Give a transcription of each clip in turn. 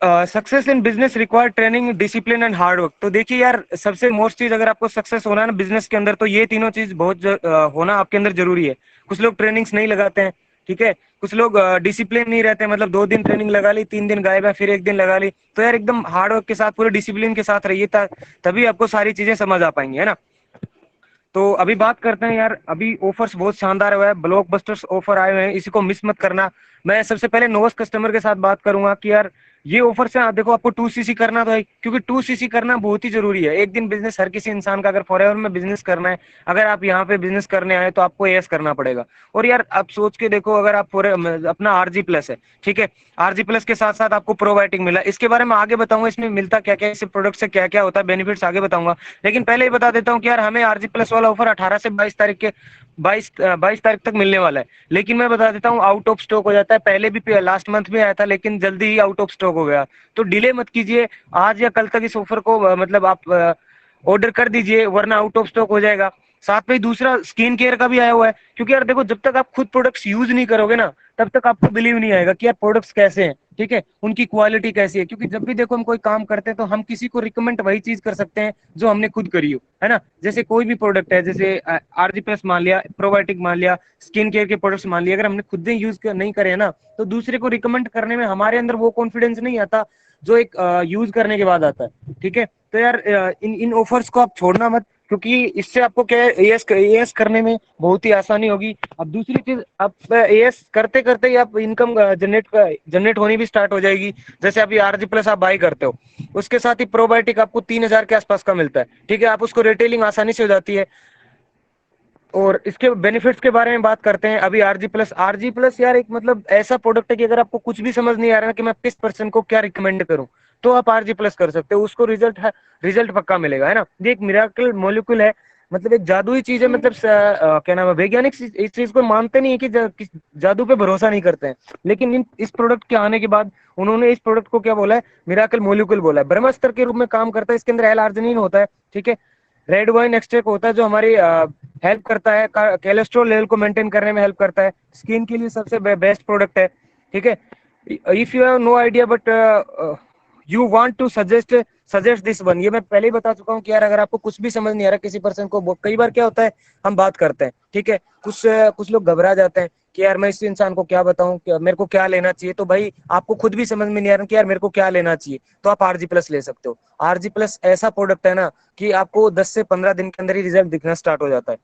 Success in business require training, discipline and hard work. तो देखिए यार, सबसे मोस्ट चीज अगर आपको सक्सेस होना है ना बिजनेस के अंदर, तो ये तीनों चीज बहुत होना आपके अंदर जरूरी है। कुछ लोग ट्रेनिंग्स नहीं लगाते हैं, ठीक है, कुछ लोग डिसिप्लिन नहीं रहते, मतलब 2 दिन ट्रेनिंग लगा ली, 3 दिन गायब है, फिर 1 दिन लगा ली। तो यार एकदम हार्ड वर्क के साथ, पूरे डिसिप्लिन के साथ रहिए, तभी आपको सारी चीजें समझ आ पाएंगी, है ना। तो अभी बात करते हैं यार, अभी ऑफर्स बहुत शानदार हुआ है, ब्लॉकबस्टर्स ऑफर आए हुए हैं, इसी को मिस मत करना। मैं सबसे पहले नोवस कस्टमर के साथ बात करूंगा कि यार ये ऑफर से देखो, आपको 2cc करना तो है, क्योंकि 2cc करना बहुत ही जरूरी है। एक दिन बिजनेस हर किसी इंसान का, अगर फॉरएवर में बिजनेस करना है, अगर आप यहाँ पे बिजनेस करने आए तो आपको एएस करना पड़ेगा। और यार आप सोच के देखो, अगर आप अपना आरजी प्लस है, ठीक है, आरजी प्लस के साथ साथ आपको प्रोबायोटिक मिला, इसके बारे में आगे बताऊंगा, इसमें मिलता क्या क्या, इस प्रोडक्ट से क्या क्या होता है, बेनिफिट्स आगे बताऊंगा। लेकिन पहले ही बता देता हूँ कि यार हमें आरजी प्लस वाला ऑफर 18 से 22 तारीख के 22 तारीख तक मिलने वाला है। लेकिन मैं बता देता हूँ, आउट ऑफ स्टॉक हो जाता है। पहले भी लास्ट मंथ में आया था, लेकिन जल्दी ही आउट ऑफ स्टॉक हो गया। तो डिले मत कीजिए, आज या कल तक इस ऑफर को मतलब आप ऑर्डर कर दीजिए, वरना आउट ऑफ स्टॉक हो जाएगा। साथ में दूसरा स्किन केयर का भी आया हुआ है, क्योंकि यार देखो, जब तक आप खुद प्रोडक्ट्स यूज नहीं करोगे ना, तब तक आपको बिलीव नहीं आएगा कि यार प्रोडक्ट्स कैसे हैं, ठीक है, उनकी क्वालिटी कैसी है। क्योंकि जब भी देखो हम कोई काम करते हैं, तो हम किसी को रिकमेंड वही चीज कर सकते हैं जो हमने खुद करी हो, है ना। जैसे कोई भी प्रोडक्ट है, जैसे आरजी प्लस मान लिया, प्रोबायोटिक मान लिया, स्किन केयर के प्रोडक्ट्स मान लिया, अगर हमने खुद ही यूज नहीं करे ना, तो दूसरे को रिकमेंड करने में हमारे अंदर वो कॉन्फिडेंस नहीं आता जो एक यूज करने के बाद आता है, ठीक है। तो यार इन इन ऑफर्स को आप छोड़ना मत, क्योंकि इससे आपको क्या है, एएस करने में बहुत ही आसानी होगी। अब दूसरी चीज, आप एएस करते करते ही आप इनकम जनरेट होनी भी स्टार्ट हो जाएगी। जैसे अभी आरजी प्लस आप बाई करते हो, उसके साथ ही प्रोबायोटिक आपको 3,000 के आसपास का मिलता है, ठीक है, आप उसको रिटेलिंग आसानी से हो जाती है। और इसके बेनिफिट्स के बारे में बात करते हैं। अभी आरजी प्लस यार एक मतलब ऐसा प्रोडक्ट है कि अगर आपको कुछ भी समझ नहीं आ रहा ना कि मैं किस पर्सन को क्या रिकमेंड करूं, तो आप आरजी प्लस कर सकते हो, उसको रिजल्ट पक्का मिलेगा, है ना। ये एक मिराकल मॉलिक्यूल है, मतलब एक जादुई चीज है, मतलब क्या नाम है, वैज्ञानिक इस चीज को मानते नहीं है कि जादू पे भरोसा नहीं करते हैं। लेकिन इस प्रोडक्ट के आने के बाद उन्होंने इस प्रोडक्ट को क्या बोला है, मिराकल मॉलिक्यूल बोला है। ब्रह्मास्त्र के रूप में काम करता है, इसके अंदर एल आर्जिनिन होता है, ठीक है, रेड वाइन एक्सट्रैक्ट होता है, जो हमारी हेल्प करता है, कोलेस्ट्रॉल लेवल को मेंटेन करने में हेल्प करता है, स्किन के लिए सबसे बेस्ट प्रोडक्ट है, ठीक है। If you have no idea but you want to suggest this one, ये मैं पहले ही बता चुका हूँ कि यार अगर आपको कुछ भी समझ नहीं आ रहा किसी पर्सन को, कई बार क्या होता है, हम बात करते हैं, ठीक है, कुछ लोग घबरा जाते हैं कि यार मैं इस इंसान को क्या बताऊं, मेरे को क्या लेना चाहिए। तो भाई आपको खुद भी समझ में नहीं आ रहा कि यार मेरे को क्या लेना चाहिए, तो आप आरजी प्लस ले सकते हो। आरजी प्लस ऐसा प्रोडक्ट है ना कि आपको 10 से 15 दिन के अंदर ही रिजल्ट दिखना स्टार्ट हो जाता है,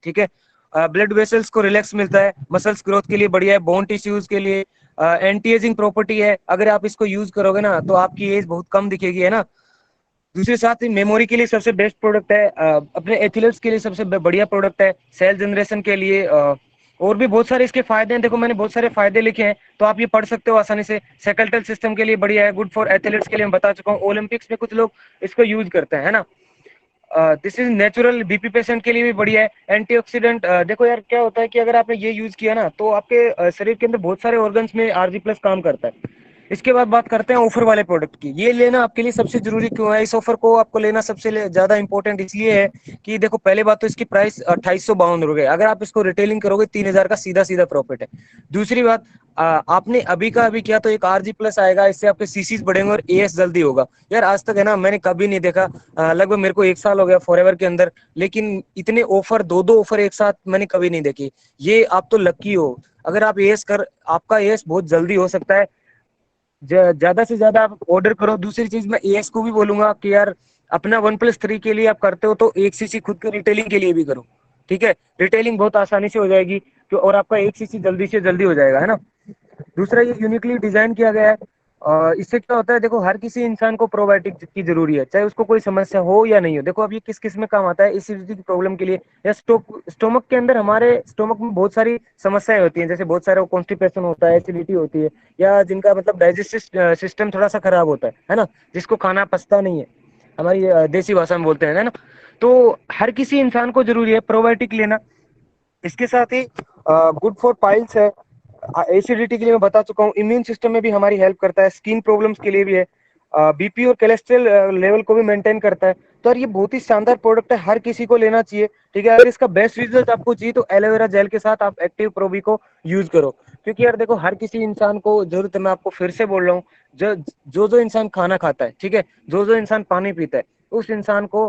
ठीक है। ब्लड वेसल्स को रिलैक्स मिलता है, मसल्स ग्रोथ के लिए बढ़िया है, बोन टिश्यूज के लिए एंटी एजिंग प्रॉपर्टी है। अगर आप इसको यूज करोगे ना, तो आपकी एज बहुत कम दिखेगी, है ना। दूसरे साथ ही मेमोरी के लिए सबसे बेस्ट प्रोडक्ट है, अपने एथलीट्स के लिए सबसे बढ़िया प्रोडक्ट है, सेल जनरेशन के लिए और भी बहुत सारे इसके फायदे हैं। देखो मैंने बहुत सारे फायदे लिखे हैं, तो आप ये पढ़ सकते हो आसानी से। सेकल्टल सिस्टम के लिए बढ़िया है, गुड फॉर एथलीट्स के लिए मैं बता चुका हूँ, ओलंपिक्स में कुछ लोग इसको यूज करते हैं, है ना। This is natural, BP patient के लिए भी बढ़िया है, एंटीऑक्सीडेंट। देखो यार क्या होता है कि अगर आपने ये यूज किया ना, तो आपके शरीर के अंदर बहुत सारे ऑर्गन्स में आरजी प्लस काम करता है। इसके बाद बात करते हैं ऑफर वाले प्रोडक्ट की। ये लेना आपके लिए सबसे जरूरी क्यों है, इस ऑफर को आपको लेना सबसे ज्यादा इंपॉर्टेंट इसलिए है कि देखो, पहले बात तो इसकी प्राइस 2852 रुपए, अगर आप इसको रिटेलिंग करोगे 3,000 का सीधा सीधा प्रॉफिट है। दूसरी बात, आपने अभी का अभी किया तो एक आरजी प्लस आएगा, इससे आपके सीसीज बढ़ेंगे और एएस जल्दी होगा। यार आज तक है ना, मैंने कभी नहीं देखा, लगभग मेरे को 1 साल हो गया फॉरएवर के अंदर, लेकिन इतने ऑफर, दो ऑफर एक साथ मैंने कभी नहीं देखी। ये आप तो लकी हो, अगर आप एएस कर, आपका एएस बहुत जल्दी हो सकता है। ज्यादा से ज्यादा आप ऑर्डर करो। दूसरी चीज मैं एएस को भी बोलूंगा कि यार अपना 1+3 के लिए आप करते हो, तो 1 सीसी खुद के रिटेलिंग के लिए भी करो, ठीक है, रिटेलिंग बहुत आसानी से हो जाएगी, और आपका 1 सीसी जल्दी से जल्दी हो जाएगा, है ना। दूसरा, ये यूनिकली डिजाइन किया गया है, इससे क्या होता है, देखो हर किसी इंसान को प्रोबायोटिक की जरूरी है, चाहे उसको कोई समस्या हो या नहीं हो। देखो अब ये किस किस में काम आता है, एसिडिटी की प्रॉब्लम के लिए, या स्टोमक के अंदर, हमारे स्टोमक में बहुत सारी समस्याएं होती हैं, जैसे बहुत सारे कॉन्स्टिपेशन होता है, एसिडिटी होती है, या जिनका मतलब डाइजेस्टिव सिस्टम थोड़ा सा खराब होता है ना, जिसको खाना पचता नहीं है, हमारी देसी भाषा में बोलते हैं, है ना। तो हर किसी इंसान को जरूरी है प्रोबायोटिक लेना। इसके साथ ही गुड फॉर पाइल्स है, एसिडिटी के लिए मैं बता चुका हूँ, इम्यून सिस्टम में भी हमारी हेल्प करता है, स्किन प्रॉब्लम्स के लिए भी है, बीपी और कोलेस्ट्रॉल लेवल को भी मेंटेन करता है। तो यार ये बहुत ही शानदार प्रोडक्ट है, हर किसी को लेना चाहिए। ठीक है, अगर इसका बेस्ट रिजल्ट आपको चाहिए तो एलोवेरा जेल के साथ आप एक्टिव प्रोबी को यूज करो। क्योंकि यार देखो हर किसी इंसान को जरूरत है, मैं आपको फिर से बोल रहा हूँ, जो जो जो इंसान खाना खाता है, ठीक है, जो जो इंसान पानी पीता है, उस इंसान को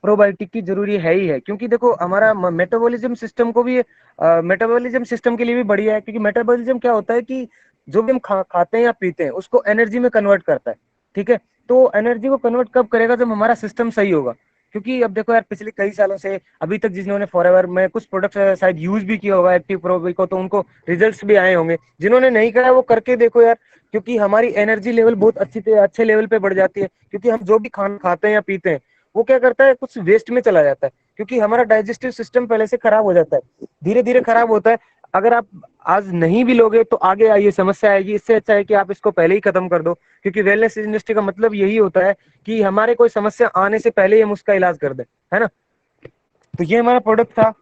प्रोबायोटिक की जरूरी है ही है। क्योंकि देखो हमारा मेटाबॉलिज्म सिस्टम को भी, मेटाबॉलिज्म सिस्टम के लिए भी बढ़िया है। क्योंकि मेटाबॉलिज्म क्या होता है कि जो भी हम खाते हैं या पीते हैं उसको एनर्जी में कन्वर्ट करता है। ठीक है, तो एनर्जी को कन्वर्ट कब करेगा, जब हमारा सिस्टम सही होगा। क्योंकि अब देखो यार पिछले कई सालों से अभी तक जिन्होंने फॉरएवर में कुछ प्रोडक्ट शायद यूज भी किया होगा एक्टिव प्रो को, तो उनको रिजल्ट्स भी आए होंगे। जिन्होंने नहीं करा वो करके देखो यार, क्योंकि हमारी एनर्जी लेवल बहुत अच्छे लेवल पे बढ़ जाती है। क्योंकि हम जो भी खाना खाते हैं या पीते हैं वो क्या करता है, कुछ वेस्ट में चला जाता है। क्योंकि हमारा डाइजेस्टिव सिस्टम पहले से खराब हो जाता है, धीरे धीरे खराब होता है। अगर आप आज नहीं भी लोगे तो आगे ये समस्या आएगी। इससे अच्छा है कि आप इसको पहले ही खत्म कर दो। क्योंकि वेलनेस इंडस्ट्री का मतलब यही होता है कि हमारे कोई समस्या आने से पहले ही हम उसका इलाज कर दें, है ना। तो ये हमारा प्रोडक्ट था।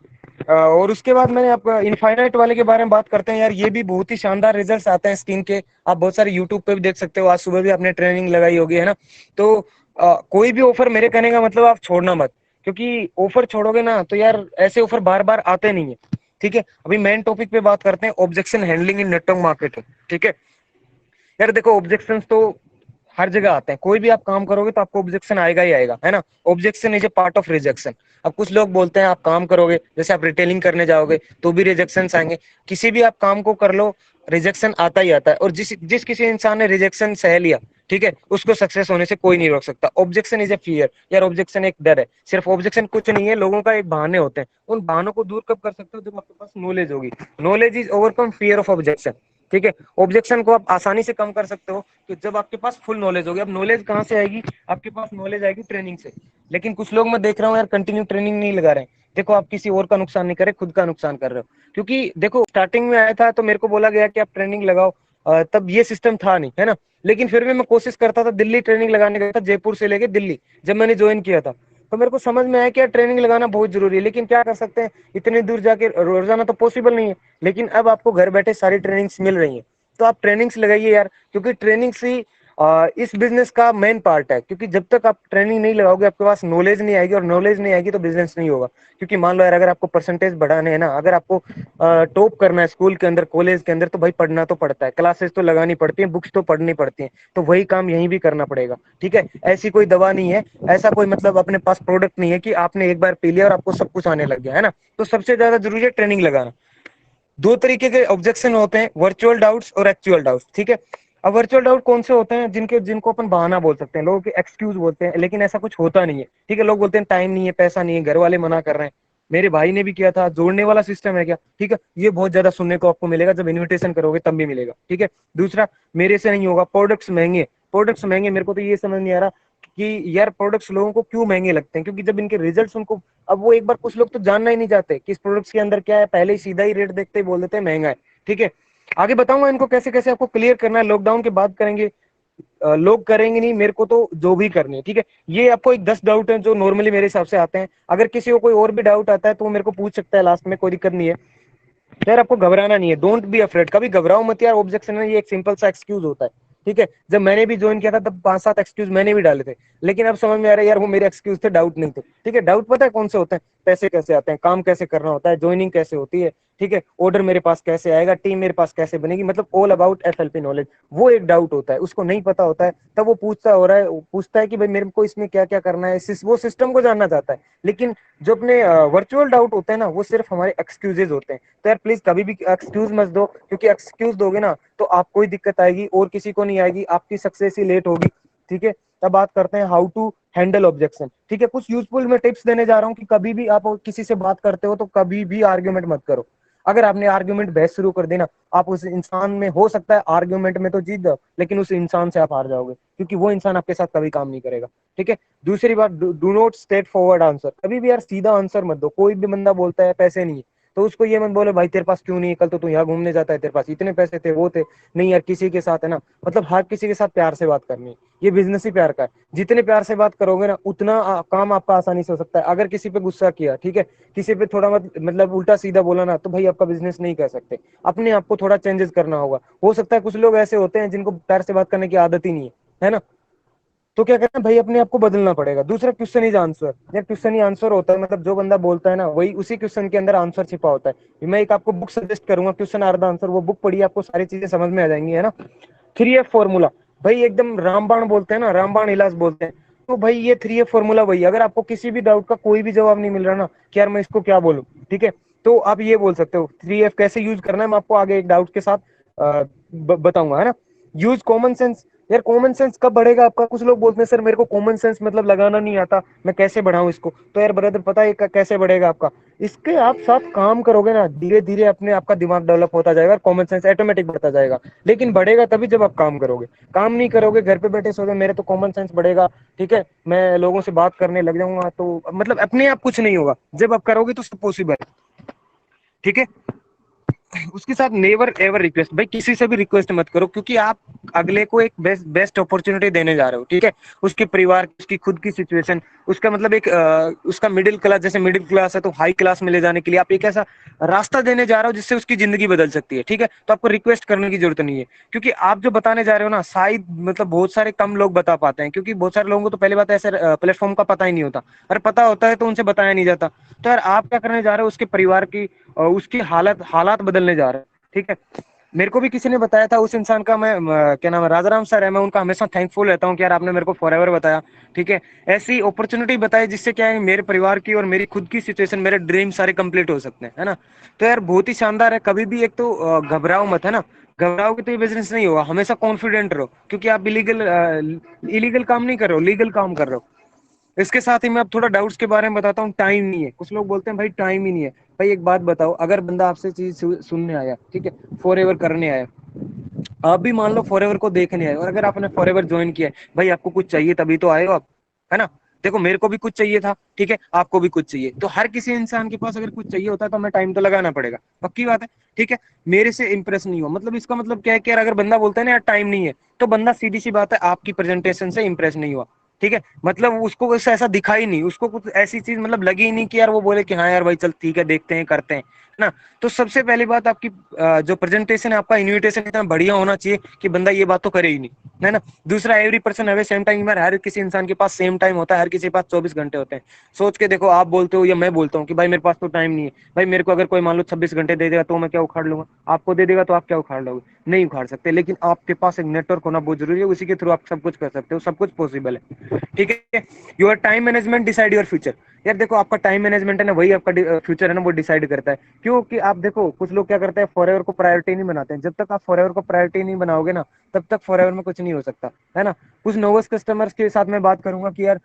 और उसके बाद मैंने आपका इनफाइनाइट वाले के बारे में बात करते हैं। यार ये भी बहुत ही शानदार रिजल्ट्स आते हैं स्किन के, आप बहुत सारे यूट्यूब पे भी देख सकते हो। आज सुबह भी आपने ट्रेनिंग लगाई होगी, है ना। तो कोई भी ऑफर मेरे कहने का मतलब आप छोड़ना मत। क्योंकि ऑफर छोड़ोगे ना तो यार ऐसे ऑफर बार बार आते नहीं है। ठीक है, अभी मेन टॉपिक पे बात करते हैं, objection handling in network marketing. ठीक है यार, देखो ऑब्जेक्शन तो हर जगह आते हैं, कोई भी आप काम करोगे तो आपको ऑब्जेक्शन आएगा ही आएगा, है ना। Objection is a part of rejection. अब कुछ लोग बोलते हैं आप काम करोगे, जैसे आप रिटेलिंग करने जाओगे तो भी रिजेक्शन आएंगे। किसी भी आप काम को कर लो, रिजेक्शन आता ही आता है। और जिस जिस किसी इंसान ने रिजेक्शन सह लिया, ठीक है, उसको सक्सेस होने से कोई नहीं रोक सकता। ऑब्जेक्शन इज ए फियर, यार ऑब्जेक्शन एक डर है। सिर्फ ऑब्जेक्शन कुछ नहीं है, लोगों का एक बहाने होते हैं। उन बहानों को दूर कब कर सकते हो, जब आपके पास नॉलेज होगी। Knowledge is overcome fear of objection. ठीक है, ऑब्जेक्शन को आप आसानी से कम कर सकते हो कि जब आपके पास फुल नॉलेज होगी। अब नॉलेज कहाँ से आएगी, आपके पास नॉलेज आएगी ट्रेनिंग से। लेकिन कुछ लोग मैं देख रहा हूँ यार कंटिन्यू ट्रेनिंग नहीं लगा रहे हैं। देखो आप किसी और का नुकसान नहीं कर रहे, खुद का नुकसान कर रहे हो। क्योंकि देखो स्टार्टिंग में आया था तो मेरे को बोला गया कि आप ट्रेनिंग लगाओ, तब ये सिस्टम था नहीं, है ना। लेकिन फिर भी मैं कोशिश करता था, दिल्ली ट्रेनिंग लगाने गया था, जयपुर से लेके दिल्ली जब मैंने ज्वाइन किया था। तो मेरे को समझ में आया कि यार ट्रेनिंग लगाना बहुत जरूरी है। लेकिन क्या कर सकते हैं, इतनी दूर जाके रोजाना तो पॉसिबल नहीं है। लेकिन अब आपको घर बैठे सारी ट्रेनिंग्स मिल रही है, तो आप ट्रेनिंग्स लगाइए यार। क्योंकि ट्रेनिंग्स ही इस बिजनेस का मेन पार्ट है। क्योंकि जब तक आप ट्रेनिंग नहीं लगाओगे आपके पास नॉलेज नहीं आएगी, और नॉलेज नहीं आएगी तो बिजनेस नहीं होगा। क्योंकि मान लो यार अगर आपको परसेंटेज बढ़ाने हैं ना, अगर आपको टॉप करना है स्कूल के अंदर कॉलेज के अंदर, तो भाई पढ़ना तो पड़ता है, क्लासेस तो लगानी पड़ती है, बुक्स तो पढ़नी पड़ती है। तो वही काम यहीं भी करना पड़ेगा। ठीक है, ऐसी कोई दवा नहीं है, ऐसा कोई मतलब अपने पास प्रोडक्ट नहीं है कि आपने एक बार पी लिया और आपको सब कुछ आने लग गया, है ना। तो सबसे ज्यादा जरूरी है ट्रेनिंग लगाना। दो तरीके के ऑब्जेक्शन होते हैं, वर्चुअल डाउट्स और एक्चुअल डाउट्स। ठीक है, अब वर्चुअल डाउट कौन से होते हैं, जिनको अपन बहाना बोल सकते हैं, लोगों के एक्सक्यूज बोलते हैं, लेकिन ऐसा कुछ होता नहीं है। ठीक है, लोग बोलते हैं टाइम नहीं है, पैसा नहीं है, घर वाले मना कर रहे हैं। मेरे भाई ने भी किया था, जोड़ने वाला सिस्टम है क्या। ठीक है, ये बहुत ज्यादा सुनने को आपको मिलेगा, जब इन्विटेशन करोगे तब भी मिलेगा। ठीक है, दूसरा, मेरे से नहीं होगा, प्रोडक्ट्स महंगे। मेरे को तो ये समझ नहीं आ रहा कि यार प्रोडक्ट्स लोगों को क्यों महंगे लगते हैं। क्योंकि जब इनके रिजल्ट्स उनको, अब वो एक बार, कुछ लोग तो जानना ही नहीं चाहते कि इस प्रोडक्ट्स के अंदर क्या है, पहले ही सीधा ही रेट देखते ही बोल देते हैं महंगा है। ठीक है, आगे बताऊंगा इनको कैसे कैसे आपको क्लियर करना है, लॉकडाउन के बाद करेंगे। लोग करेंगे नहीं, मेरे को तो जो भी करनी है। ठीक है, ये आपको एक 10 डाउट है जो नॉर्मली मेरे हिसाब से आते हैं। अगर किसी को कोई और भी डाउट आता है तो वो मेरे को पूछ सकता है लास्ट में, कोई दिक्कत नहीं है। यार आपको घबराना नहीं है, डोंट बी अफ्रेड, कभी घबराओ मत यार। ऑब्जेक्शन है, ये एक सिंपल सा एक्सक्यूज होता है। ठीक है, जब मैंने भी ज्वाइन किया था तब 5-7 एक्सक्यूज मैंने भी डाले थे। लेकिन अब समझ में आ रहा है यार वो मेरे एक्सक्यूज थे, डाउट नहीं थे। ठीक है, डाउट पता है कौन से होते हैं, पैसे कैसे आते हैं, काम कैसे करना होता है, ज्वाइनिंग कैसे होती है, ठीक है, ऑर्डर मेरे पास कैसे आएगा, टीम मेरे पास कैसे बनेगी, मतलब ऑल अबाउट एफएलपी नॉलेज। वो एक डाउट होता है, उसको नहीं पता होता है, तब वो पूछता है कि भाई मेरे को इसमें क्या क्या करना है, वो सिस्टम को जानना चाहता है। लेकिन जो अपने वर्चुअल डाउट होते हैं ना, वो सिर्फ हमारे एक्सक्यूजेज होते हैं। तो यार प्लीज कभी भी एक्सक्यूज मत दो, क्योंकि एक्सक्यूज दोगे ना तो आपको ही दिक्कत आएगी और किसी को नहीं आएगी, आपकी सक्सेस ही लेट होगी। ठीक है, तब बात करते हैं हाउ टू हैंडल ऑब्जेक्शन। ठीक है, कुछ यूजफुल मैं टिप्स देने जा रहा हूँ कि कभी भी आप किसी से बात करते हो तो कभी भी आर्ग्यूमेंट मत करो। अगर आपने आर्ग्यूमेंट बहस शुरू कर दी ना, आप उस इंसान में, हो सकता है आर्ग्यूमेंट में तो जीत जाओ, लेकिन उस इंसान से आप हार जाओगे, क्योंकि वो इंसान आपके साथ कभी काम नहीं करेगा। ठीक है, दूसरी बात, do not straight forward answer. कभी भी यार सीधा आंसर मत दो। कोई भी बंदा बोलता है पैसे नहीं है, तो उसको ये मत बोले भाई तेरे पास क्यों नहीं है, कल तो तू यहाँ घूमने जाता है, तेरे पास इतने पैसे थे, वो थे। नहीं यार, किसी के साथ है ना, मतलब हर किसी के साथ प्यार से बात करनी है। ये बिजनेस ही प्यार का है। जितने प्यार से बात करोगे ना, उतना काम आपका आसानी से हो सकता है। अगर किसी पे गुस्सा किया, ठीक है, किसी पे थोड़ा मतलब उल्टा सीधा बोला ना, तो भाई आपका बिजनेस नहीं कर सकते। अपने आप को थोड़ा चेंजेस करना होगा। हो सकता है कुछ लोग ऐसे होते हैं जिनको प्यार से बात करने की आदत ही नहीं है ना। तो क्या करना है भाई, अपने आप को बदलना पड़ेगा। दूसरा, क्वेश्चन इज आंसर। यार क्वेश्चन ही आंसर होता है, मतलब जो बंदा बोलता है ना वही, उसी क्वेश्चन के अंदर आंसर छिपा होता है। मैं एक आपको बुक सजेस्ट करूंगा, क्वेश्चन आर द आंसर, वो बुक पढ़िए, आपको सारी चीजें समझ में आ जाएंगी, है ना। 3F फॉर्मूला, भाई एकदम रामबाण बोलते हैं ना, रामबाण इलाज बोलते हैं। तो भाई ये 3F फॉर्मूला वही, अगर आपको किसी भी डाउट का कोई भी जवाब नहीं मिल रहा ना कि यार मैं इसको क्या बोलूं, ठीक है, तो आप ये बोल सकते हो 3F कैसे यूज करना है, मैं आपको आगे एक डाउट के साथ बताऊंगा, है ना। Use common sense. यार कॉमन सेंस कब बढ़ेगा आपका? कुछ लोग बोलते हैं सर मेरे को कॉमन सेंस मतलब लगाना नहीं आता, मैं कैसे बढ़ाऊं इसको? तो यार ब्रदर पता है कैसे बढ़ेगा आपका? इसके आप साथ काम करोगे ना, धीरे धीरे अपने आपका दिमाग डेवलप होता जाएगा, कॉमन सेंस ऑटोमेटिक बढ़ता जाएगा। लेकिन बढ़ेगा तभी जब आप काम करोगे। काम नहीं करोगे, घर पे बैठे सोचो मेरे तो कॉमन सेंस बढ़ेगा, ठीक है, मैं लोगों से बात करने लग जाऊंगा, तो मतलब अपने आप कुछ नहीं होगा। जब आप करोगे तो सब पॉसिबल है, ठीक है। उसके साथ नेवर एवर रिक्वेस्ट, भाई किसी से भी रिक्वेस्ट मत करो, क्योंकि आप अगले को एक बेस्ट बेस्ट अपॉर्चुनिटी देने जा रहे हो, ठीक है। उसके परिवार, उसकी खुद की सिचुएशन, उसका मतलब एक उसका मिडिल क्लास, जैसे मिडिल क्लास है तो हाई क्लास में ले जाने के लिए आप एक ऐसा रास्ता देने जा रहे हो जिससे उसकी जिंदगी बदल सकती है, ठीक है। तो आपको रिक्वेस्ट करने की जरूरत नहीं है, क्योंकि आप जो बताने जा रहे हो ना शायद मतलब बहुत सारे कम लोग बता पाते हैं, क्योंकि बहुत सारे लोगों को तो पहली बात ऐसे प्लेटफॉर्म का पता ही नहीं होता, अरे पता होता है तो उनसे बताया नहीं जाता। तो यार आप क्या करने जा रहे हो, उसके परिवार की उसकी हालत हालात बदलने जा रहे हैं, ठीक है। मेरे को भी किसी ने बताया था, उस इंसान का, मैं क्या नाम है, राजाराम सर है, मैं उनका हमेशा थैंकफुल रहता हूँ कि यार आपने मेरे को फॉरएवर बताया, ठीक है। ऐसी अपॉर्चुनिटी बताई जिससे क्या है मेरे परिवार की और मेरी खुद की सिचुएशन, मेरे ड्रीम सारे कंप्लीट हो सकते हैं, है ना। तो यार बहुत ही शानदार है। कभी भी एक तो घबराओ मत, है ना। घबराओगे तो ये बिजनेस नहीं होगा। हमेशा कॉन्फिडेंट रहो, क्योंकि आप इलीगल इलीगल काम नहीं कर रहे हो, लीगल काम कर रहे हो। इसके साथ ही मैं अब थोड़ा डाउट्स के बारे में बताता हूँ। टाइम नहीं है, कुछ लोग बोलते हैं भाई टाइम ही नहीं है। भाई एक बात बताओ, अगर बंदा आपसे चीज सुनने आया, ठीक है, फॉरएवर करने आया, आप भी मान लो फॉरएवर को देखने आए, और अगर आपने फॉरएवर ज्वाइन किया है, भाई आपको कुछ चाहिए तभी तो आए हो आप, है ना। देखो मेरे को भी कुछ चाहिए था, ठीक है, आपको भी कुछ चाहिए, तो हर किसी इंसान के पास अगर कुछ चाहिए होता है तो हमें टाइम तो लगाना पड़ेगा, पक्की बात है, ठीक है। मेरे से इंप्रेस नहीं हुआ, मतलब इसका मतलब क्या है कि यार अगर बंदा बोलता है ना यार टाइम नहीं है, तो बंदा सीधी सी बात है आपकी प्रेजेंटेशन से इंप्रेस नहीं हुआ, ठीक है। मतलब उसको कुछ ऐसा दिखा ही नहीं, उसको कुछ ऐसी चीज मतलब लगी ही नहीं कि यार वो बोले कि हाँ यार भाई चल ठीक है देखते हैं करते हैं, है ना। तो सबसे पहली बात आपकी जो प्रेजेंटेशन है, आपका इन्विटेशन इतना बढ़िया होना चाहिए कि बंदा ये बात तो करे ही नहीं, है ना। दूसरा, every person have same time. हर किसी इंसान के पास सेम टाइम होता है, हर किसी के पास 24 घंटे होते हैं। सोच के देखो, आप बोलते हो या मैं बोलता हूँ कि भाई मेरे पास तो टाइम नहीं है, भाई मेरे को अगर कोई मान लो 26 घंटे दे देगा तो मैं क्या उखाड़ लूंगा? आपको दे देगा तो आप क्या उखाड़ लोगे? नहीं उखाड़ सकते। लेकिन आपके पास एक नेटवर्क होना बहुत जरूरी है, उसी के थ्रू आप सब कुछ कर सकते हो, सब कुछ पॉसिबल है, ठीक है। Your time management decide your future. यार देखो आपका टाइम मैनेजमेंट है ना, वही आपका फ्यूचर है ना, वो डिसाइड करता है। क्योंकि आप देखो कुछ लोग क्या करते हैं, फॉरएवर को प्रायोरिटी नहीं बनाते हैं। जब तक आप फॉरएवर को प्रायोरिटी नहीं बनाओगे ना, तब तक फॉरएवर में कुछ नहीं हो सकता, है ना। कुछ नोवस कस्टमर्स के साथ मैं बात करूंगा कि यार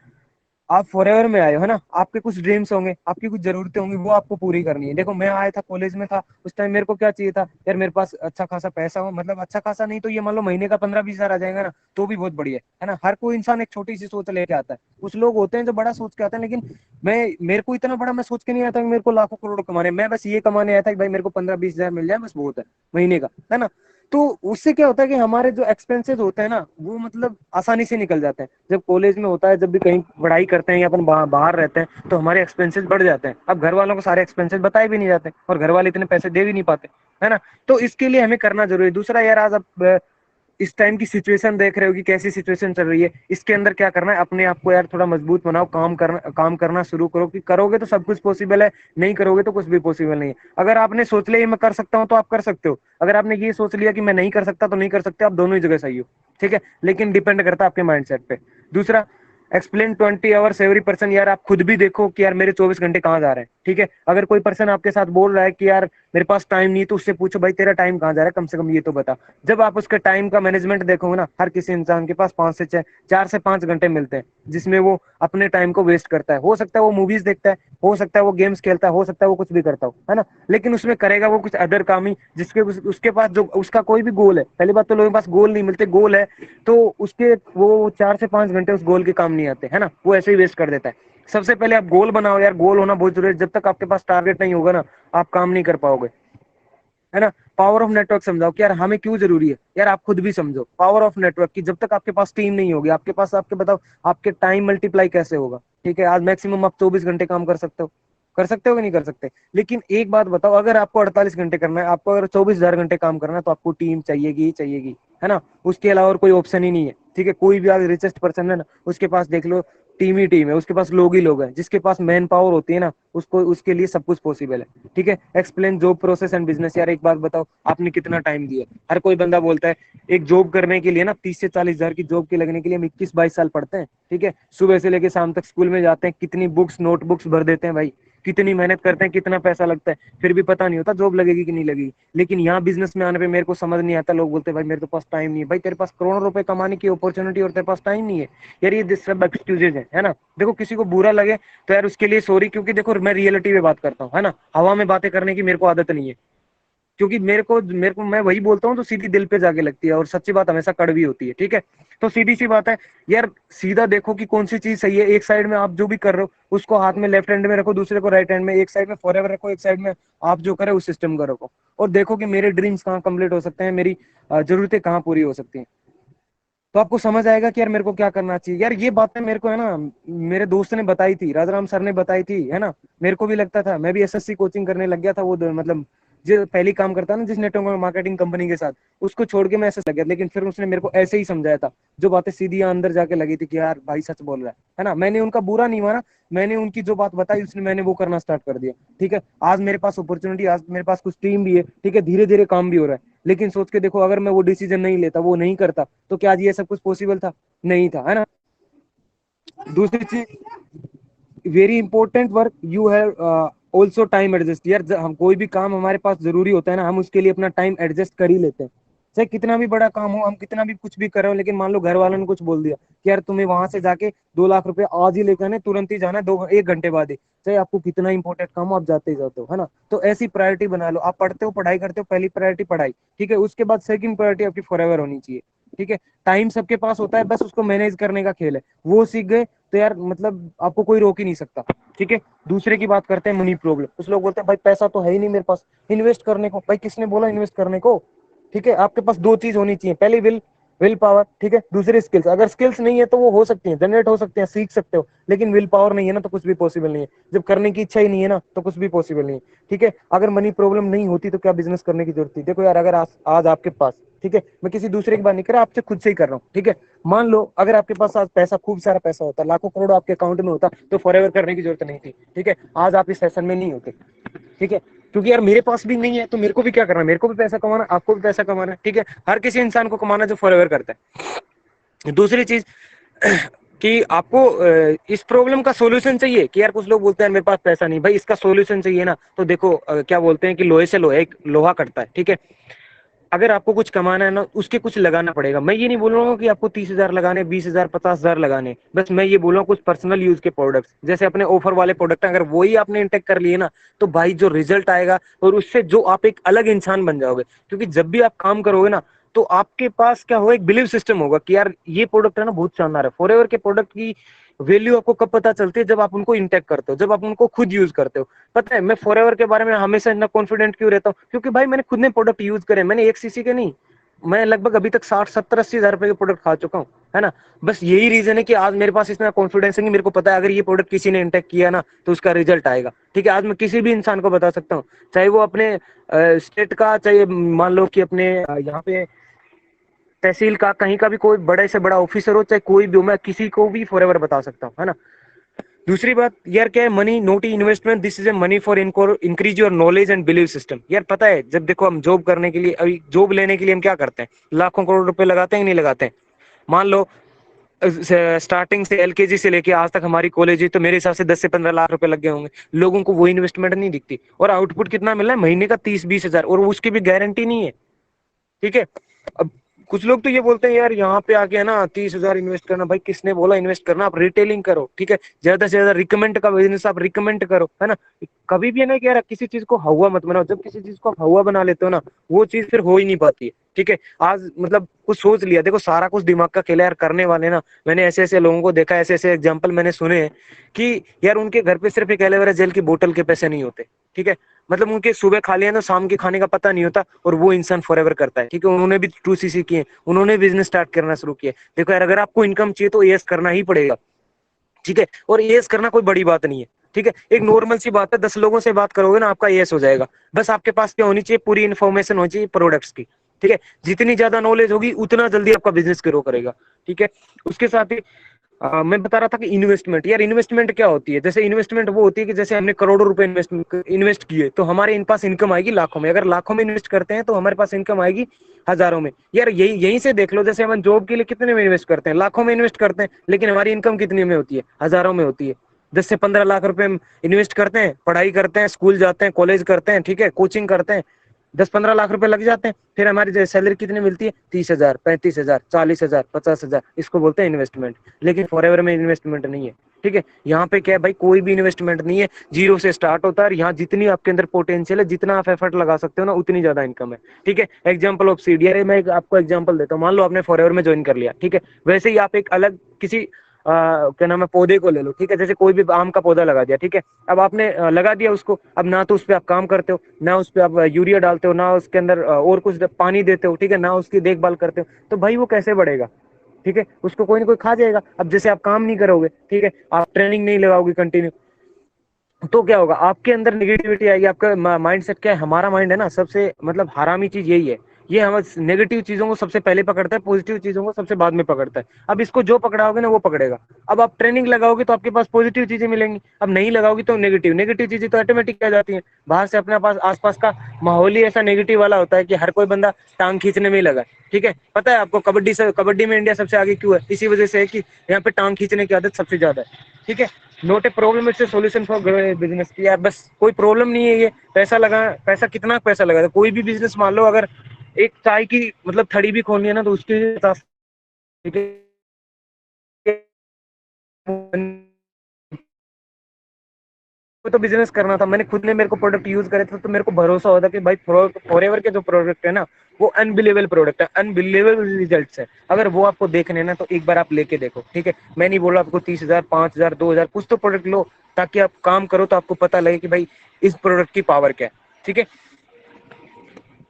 आप फॉरएवर में आए हो, है ना, आपके कुछ ड्रीम्स होंगे, आपकी कुछ जरूरतें होंगी, वो आपको पूरी करनी है। देखो मैं आया था, कॉलेज में था, उस टाइम मेरे को क्या चाहिए था यार, मेरे पास अच्छा खासा पैसा हो, मतलब अच्छा खासा नहीं तो ये मान लो महीने का 15-20 हजार आ जाएगा ना, तो भी बहुत बढ़िया है ना। हर कोई इंसान एक छोटी सी सोच लेके आता है। कुछ लोग होते हैं जो बड़ा सोच के आते हैं, लेकिन मेरे को इतना बड़ा मैं सोच के नहीं आता कि मेरे को लाखों करोड़ कमाने, मैं बस ये कमाने आया था कि भाई मेरे को 15-20 हजार मिल जाए, बस बहुत है महीने का, है ना। तो उससे क्या होता है कि हमारे जो एक्सपेंसेस होते हैं ना, वो मतलब आसानी से निकल जाते हैं। जब कॉलेज में होता है, जब भी कहीं पढ़ाई करते हैं या अपन बाहर रहते हैं, तो हमारे एक्सपेंसेस बढ़ जाते हैं। अब घर वालों को सारे एक्सपेंसेस बताए भी नहीं जाते, और घर वाले इतने पैसे दे भी नहीं पाते, है ना। तो इसके लिए हमें करना जरूरी है। दूसरा यार, आज आप इस टाइम की सिचुएशन देख रहे हो कि कैसी सिचुएशन चल रही है, इसके अंदर क्या करना है, अपने आप को यार थोड़ा मजबूत बनाओ, काम करना शुरू करो, कि करोगे तो सब कुछ पॉसिबल है, नहीं करोगे तो कुछ भी पॉसिबल नहीं है। अगर आपने सोच लिया मैं कर सकता हूं तो आप कर सकते हो, अगर आपने ये सोच लिया कि मैं नहीं कर सकता तो नहीं कर सकते, आप दोनों ही जगह सही हो, ठीक है। लेकिन डिपेंड करता है आपके माइंडसेट पे। दूसरा, एक्सप्लेन 20 आवर्स एवरी पर्सन। यार आप खुद भी देखो कि यार मेरे 24 घंटे कहाँ जा रहे हैं, ठीक है। अगर कोई पर्सन आपके साथ बोल रहा है कि यार मेरे पास टाइम नहीं, तो उससे पूछो भाई तेरा टाइम कहाँ जा रहा है, कम से कम ये तो बता। जब आप उसके टाइम का मैनेजमेंट देखोगे ना, हर किसी इंसान के पास 4 से 5 घंटे मिलते हैं जिसमें वो अपने टाइम को वेस्ट करता है। हो सकता है वो मूवीज देखता है, हो सकता है वो गेम्स खेलता है, हो सकता है वो कुछ भी करता हो, है ना। लेकिन उसमें करेगा वो कुछ अदर काम ही, जिसके उसके पास जो उसका कोई भी गोल है। पहली बात तो लोगों के पास गोल नहीं मिलते, गोल है तो उसके वो 4 से 5 घंटे उस गोल के काम नहीं आते, है ना, वो ऐसे ही वेस्ट कर देता है। सबसे पहले आप गोल बनाओ यार, गोल होना बहुत जरूरी है। जब तक आपके पास टारगेट नहीं होगा ना, आप काम नहीं कर पाओगे, है ना। पावर ऑफ नेटवर्क समझाओ कि यार हमें क्यों जरूरी है। यार आप खुद भी समझो पावर ऑफ नेटवर्क की, जब तक आपके पास टीम नहीं होगी, आपके पास, आपके बताओ आपके टाइम मल्टीप्लाई कैसे होगा, ठीक है। आज मैक्सिमम आप 24 घंटे काम कर सकते हो, कर सकते हो कि नहीं कर सकते? लेकिन एक बात बताओ, अगर आपको 48 घंटे करना है, आपको अगर 24 हजार घंटे काम करना है, तो आपको टीम चाहिएगी ही चाहिएगी, है ना। उसके अलावा और कोई ऑप्शन ही नहीं है, ठीक है, कोई भी आज रिचेस्ट पर्सन है ना, उसके पास देख लो टीम ही टीम है, उसके पास लोग ही लोग हैं, जिसके पास मैन पावर होती है ना, उसको उसके लिए सब कुछ पॉसिबल है। ठीक है, explain job process and business. यार एक बात बताओ, आपने कितना टाइम दिया? हर कोई बंदा बोलता है एक जॉब करने के लिए ना 30 से 40 हजार की जॉब के लगने के लिए हम 21-22 साल पढ़ते हैं। ठीक है, सुबह से लेकर शाम तक स्कूल में जाते हैं, कितनी बुक्स नोटबुक्स भर देते हैं भाई, कितनी मेहनत करते हैं, कितना पैसा लगता है, फिर भी पता नहीं होता जॉब लगेगी कि नहीं लगेगी। लेकिन यहाँ बिजनेस में आने पे मेरे को समझ नहीं आता, लोग बोलते हैं भाई मेरे तो पास टाइम नहीं है। भाई तेरे पास करोड़ों रुपए कमाने की अपॉर्चुनिटी और तेरे पास टाइम नहीं है? यार ये सब एक्सक्यूजेज है ना। देखो किसी को बुरा लगे तो यार उसके लिए सॉरी, क्योंकि देखो मैं रियलिटी में बात करता हूँ, है ना, हवा में बातें करने की मेरे को आदत नहीं है। क्योंकि मेरे को मैं वही बोलता हूँ तो सीधी दिल पे जाके लगती है, और सच्ची बात हमेशा कड़वी होती है। ठीक है, तो सीधी सी बात है यार, सीधा देखो कि कौन सी चीज सही है। एक साइड में आप जो भी कर रहे हो उसको हाथ में लेफ्ट हैंड में रखो, दूसरे को राइट हैंड में, एक साइड में फॉरएवर रखो, एक साइड में आप जो करे उस सिस्टम को रखो, और देखो कि मेरे ड्रीम्स कहाँ कंप्लीट हो सकते हैं, मेरी जरूरतें कहाँ पूरी हो सकती हैं। तो आपको समझ आएगा कि यार मेरे को क्या करना चाहिए। यार ये बातें मेरे को है ना, मेरे दोस्त ने बताई थी, राजाराम सर ने बताई थी, है ना। मेरे को भी लगता था, मैं भी एसएससी कोचिंग करने लग गया था, वो मतलब जो पहली काम करता ना जिस नेटवर्क मार्केटिंग कंपनी के साथ, उसको छोड़ के मैं ऐसे लग गया। लेकिन फिर उसने मेरे को ऐसे ही समझाया था, जो बातें सीधी अंदर जाके लगी थी कि यार भाई सच बोल रहा है ना। मैंने उनका बुरा नहीं माना, मैंने उनकी जो बात बताई उसने मैंने वो करना स्टार्ट कर दिया। ठीक है, आज मेरे पास अपॉर्चुनिटी, आज मेरे पास कुछ टीम भी है। ठीक है, धीरे धीरे काम भी हो रहा है। लेकिन सोच के देखो, अगर मैं वो डिसीजन नहीं लेता, वो नहीं करता, तो क्या आज ये सब कुछ पॉसिबल था? नहीं था, है ना। दूसरी चीज, very important work you have also time adjust. यार हम कोई भी काम हमारे पास जरूरी होता है ना, हम उसके लिए अपना टाइम एडजस्ट कर ही लेते हैं। चाहे कितना भी बड़ा काम हो, हम कितना भी कुछ भी कर रहे हो, लेकिन मान लो घर वालों ने कुछ बोल दिया कि यार तुम्हें वहां से जाके 2 लाख रुपए आज ही लेकर आने, तुरंत ही जाना, 1 घंटे बाद ही, चाहे आपको कितना इंपॉर्टेंट काम हो, आप जाते ही जाते हो, है ना। तो ऐसी प्रायोरिटी बना लो। आप पढ़ते हो, पढ़ाई करते हो, पहली प्रायोरिटी पढ़ाई। ठीक है, उसके बाद सेकंड प्रायोरिटी आपकी फॉरएवर होनी चाहिए। ठीक है, टाइम सबके पास होता है, बस उसको मैनेज करने का खेल है। वो सीख गए तो यार मतलब आपको कोई रोक ही नहीं सकता। ठीक है, दूसरे की बात करते हैं मनी प्रॉब्लम। कुछ लोग बोलते हैं भाई पैसा तो है ही नहीं मेरे पास इन्वेस्ट करने को। भाई किसने बोला इन्वेस्ट करने को? ठीक है, आपके पास दो चीज होनी चाहिए, पहली विल पावर, ठीक है, दूसरी स्किल्स। अगर स्किल्स नहीं है तो वो हो सकती है, जनरेट हो सकते हैं, सीख सकते हो, लेकिन विल पावर नहीं है ना तो कुछ भी पॉसिबल नहीं है। जब करने की इच्छा ही नहीं है ना तो कुछ भी पॉसिबल नहीं है। ठीक है, अगर मनी प्रॉब्लम नहीं होती तो क्या बिजनेस करने की जरूरत थी? देखो यार, अगर आज आपके पास, ठीक है, मैं किसी दूसरे की बात नहीं कर रहा, आपसे खुद से ही कर रहा हूँ। ठीक है, मान लो अगर आपके पास आज पैसा, खूब सारा पैसा होता, लाखों करोड़ आपके अकाउंट में होता, तो फॉरएवर करने की जरूरत नहीं थी। ठीक है, आज आप इस सेशन में नहीं होते। ठीक है, क्योंकि यार मेरे पास भी नहीं है, तो मेरे को भी क्या करना, मेरे को भी पैसा कमाना, आपको भी पैसा कमाना है। ठीक है, हर किसी इंसान को कमाना जो फॉरएवर करता है। दूसरी चीज कि आपको इस प्रॉब्लम का सॉल्यूशन चाहिए कि यार कुछ लोग बोलते हैं मेरे पास पैसा नहीं। भाई इसका सॉल्यूशन चाहिए ना, तो देखो क्या बोलते हैं कि लोहे से लोहे लोहा कटता है। ठीक है, अगर आपको कुछ कमाना है ना, उसके कुछ लगाना पड़ेगा। मैं ये नहीं बोल रहा हूँ कि आपको 30 हजार लगाने, 20 हजार, 50 हजार लगाने, बस मैं ये बोल रहा हूँ कुछ पर्सनल यूज के प्रोडक्ट्स, जैसे अपने ऑफर वाले प्रोडक्ट, अगर वही आपने इंटेक कर लिए ना, तो भाई जो रिजल्ट आएगा, और उससे जो आप एक अलग इंसान बन जाओगे। क्योंकि जब भी आप काम करोगे ना, तो आपके पास क्या होगा, एक बिलीव सिस्टम होगा कि यार ये प्रोडक्ट है ना बहुत शानदार है। फॉरएवर के प्रोडक्ट की वैल्यू आपको कब पता चलती है? जब आप उनको इंटेक करते हो, जब आप उनको खुद यूज करते हो। पता है मैं फॉरएवर के बारे में हमेशा इतना कॉन्फिडेंट क्यों रहता हूँ? क्योंकि भाई मैंने खुद ने प्रोडक्ट यूज करे, मैंने एक सीसी के नहीं, मैं लगभग अभी तक 60, 70, 80 हजार रुपए के प्रोडक्ट खा चुका हूँ, है ना। बस यही रीजन है कि आज मेरे पास इतना कॉन्फिडेंस है कि मेरे को पता है अगर ये प्रोडक्ट किसी ने इंटेक किया ना तो उसका रिजल्ट आएगा। ठीक है, आज मैं किसी भी इंसान को बता सकता हूँ, चाहे वो अपने स्टेट का, चाहे मान लो कि अपने यहाँ पे तहसील का, कहीं का भी कोई बड़े से बड़ा ऑफिसर हो, चाहे कोई भी हो, मैं किसी को भी फॉरएवर बता सकता हूँ, है ना। दूसरी बात यार क्या है, money note investment, this is a money for increase your knowledge and believe system. यार पता है, जब देखो हम जॉब करने के लिए, अभी जॉब लेने के लिए हम क्या करते हैं, लाखों करोड़ रुपए लगाते हैं कि नहीं लगाते हैं? मान लो स्टार्टिंग से एलकेजी से लेके आज तक हमारी कॉलेज है, तो मेरे हिसाब से 10 से 15 लाख रुपए लग गए होंगे। लोगों को वो इन्वेस्टमेंट नहीं दिखती, और आउटपुट कितना मिल रहा है महीने का, 30-20 हजार, और उसकी भी गारंटी नहीं है। ठीक है, अब कुछ लोग तो ये बोलते हैं यार यहाँ पे आके है ना 30 हजार इन्वेस्ट करना। भाई किसने बोला इन्वेस्ट करना? आप रिटेलिंग करो। ठीक है, ज्यादा से ज्यादा रिकमेंड का बिजनेस आप रिकमेंड करो, है ना। कभी भी है ना कि यार किसी चीज को हवा मत बनाओ। जब किसी चीज को आप हवा बना लेते हो ना, वो चीज फिर हो ही नहीं पाती है। ठीक है, आज मतलब कुछ सोच लिया, देखो सारा कुछ दिमाग का खेल है यार, करने वाले ना, मैंने ऐसे ऐसे लोगों को देखा, ऐसे ऐसे एग्जाम्पल मैंने सुने हैं कि यार उनके घर पे सिर्फ एक एलोवेरा जेल की बोतल के पैसे नहीं होते। ठीक है, मतलब उनके सुबह खा लिया तो शाम के खाने का पता नहीं होता, और वो इंसान फॉरएवर करता है। ठीक है, उन्होंने भी 2cc किए, उन्होंने बिजनेस स्टार्ट करना शुरू किया। देखो यार, अगर आपको इनकम चाहिए तो एएस करना ही पड़ेगा। ठीक है, और एएस करना कोई बड़ी बात नहीं है। ठीक है, एक नॉर्मल सी बात है, 10 लोगों से बात करोगे ना आपका एएस हो जाएगा। बस आपके पास क्या होनी चाहिए, पूरी इन्फॉर्मेशन होनी चाहिए प्रोडक्ट्स की। ठीक है, जितनी ज्यादा नॉलेज होगी उतना जल्दी आपका बिजनेस ग्रो करेगा। ठीक है, उसके साथ ही मैं बता रहा था कि इन्वेस्टमेंट, यार इन्वेस्टमेंट क्या होती है? जैसे इन्वेस्टमेंट वो होती है कि जैसे हमने करोड़ों रुपए इन्वेस्ट किए तो हमारे इन पास इनकम आएगी लाखों में। अगर लाखों में इन्वेस्ट करते हैं तो हमारे पास इनकम आएगी हजारों में। यार यही यहीं से देख लो, जैसे हम जॉब के लिए कितने में इन्वेस्ट करते हैं, लाखों में इन्वेस्ट करते हैं, लेकिन हमारी इनकम कितने में होती है? हजारों में होती है। 10 से 15 लाख रुपए हम इन्वेस्ट करते हैं, पढ़ाई करते हैं, स्कूल जाते हैं, कॉलेज करते हैं, ठीक है, कोचिंग करते हैं, 10-15 लाख रुपए लग जाते हैं। फिर हमारी सैलरी कितनी मिलती है? 30,000, 35,000, 40,000, 50,000। इसको बोलते हैं इन्वेस्टमेंट। लेकिन फॉरएवर में इन्वेस्टमेंट नहीं है। ठीक है, यहाँ पे क्या है भाई, कोई भी इन्वेस्टमेंट नहीं है, जीरो से स्टार्ट होता है। यहाँ जितनी आपके अंदर पोटेंशियल है, जितना आप एफर्ट लगा सकते हो ना, उतनी ज्यादा इनकम है। ठीक है, एग्जाम्पल ऑफ सीडी, अरे मैं आपको एग्जाम्पल देता हूँ। मान लो आपने फॉरएवर में ज्वाइन कर लिया, ठीक है, वैसे ही आप एक अलग किसी क्या नाम है, पौधे को ले लो। ठीक है, जैसे कोई भी आम का पौधा लगा दिया, ठीक है, अब आपने लगा दिया उसको, अब ना तो उस पर आप काम करते हो, ना उस पर आप यूरिया डालते हो, ना उसके अंदर और कुछ पानी देते हो, ठीक है, ना उसकी देखभाल करते हो, तो भाई वो कैसे बढ़ेगा? ठीक है, उसको कोई ना कोई खा जाएगा। अब जैसे आप काम नहीं करोगे, ठीक है, आप ट्रेनिंग नहीं लगाओगे कंटिन्यू, तो क्या होगा? आपके अंदर नेगेटिविटी आएगी। आपका माइंड सेट क्या है? हमारा माइंड है ना, सबसे मतलब हरामी चीज यही है, ये हम नेगेटिव चीजों को सबसे पहले पकड़ता है, पॉजिटिव चीजों को सबसे बाद में पकड़ता है। अब इसको जो पकड़ाओगे ना वो पकड़ेगा। अब आप ट्रेनिंग लगाओगे तो आपके पास पॉजिटिव चीजें मिलेंगी, अब नहीं लगाओगे तो नेगेटिव। नेगेटिव चीजें तो ऑटोमेटिक आ जाती हैं बाहर से। अपने पास आसपास का माहौल ही ऐसा नेगेटिव वाला होता है कि हर कोई बंदा टांग खींचने में ही लगा है। ठीक है, पता है आपको कबड्डी में इंडिया सबसे आगे क्यों है? इसी वजह से है कि यहाँ पे टांग खींचने की आदत सबसे ज्यादा है। ठीक है, note a problem it's a solution for business. यार बस कोई प्रॉब्लम नहीं है ये। पैसा लगा, पैसा कितना पैसा लगा, कोई भी बिजनेस मान लो, अगर एक चाय की मतलब थड़ी भी खोलनी है ना, तो उसके 50, तो बिजनेस करना था। मैंने खुद ने मेरे को प्रोडक्ट यूज करे थे, तो मेरे को भरोसा होता कि भाई फॉरएवर के जो प्रोडक्ट है ना, वो अनबिलीवेबल प्रोडक्ट है, अनबिलीवेबल रिजल्ट्स है। अगर वो आपको देखने ना, तो एक बार आप लेके देखो। ठीक है, मैं नहीं बोल रहा आपको 30,000, 5,000, 2,000 कुछ तो प्रोडक्ट लो, ताकि आप काम करो तो आपको पता लगे कि भाई इस प्रोडक्ट की पावर क्या है। ठीक है,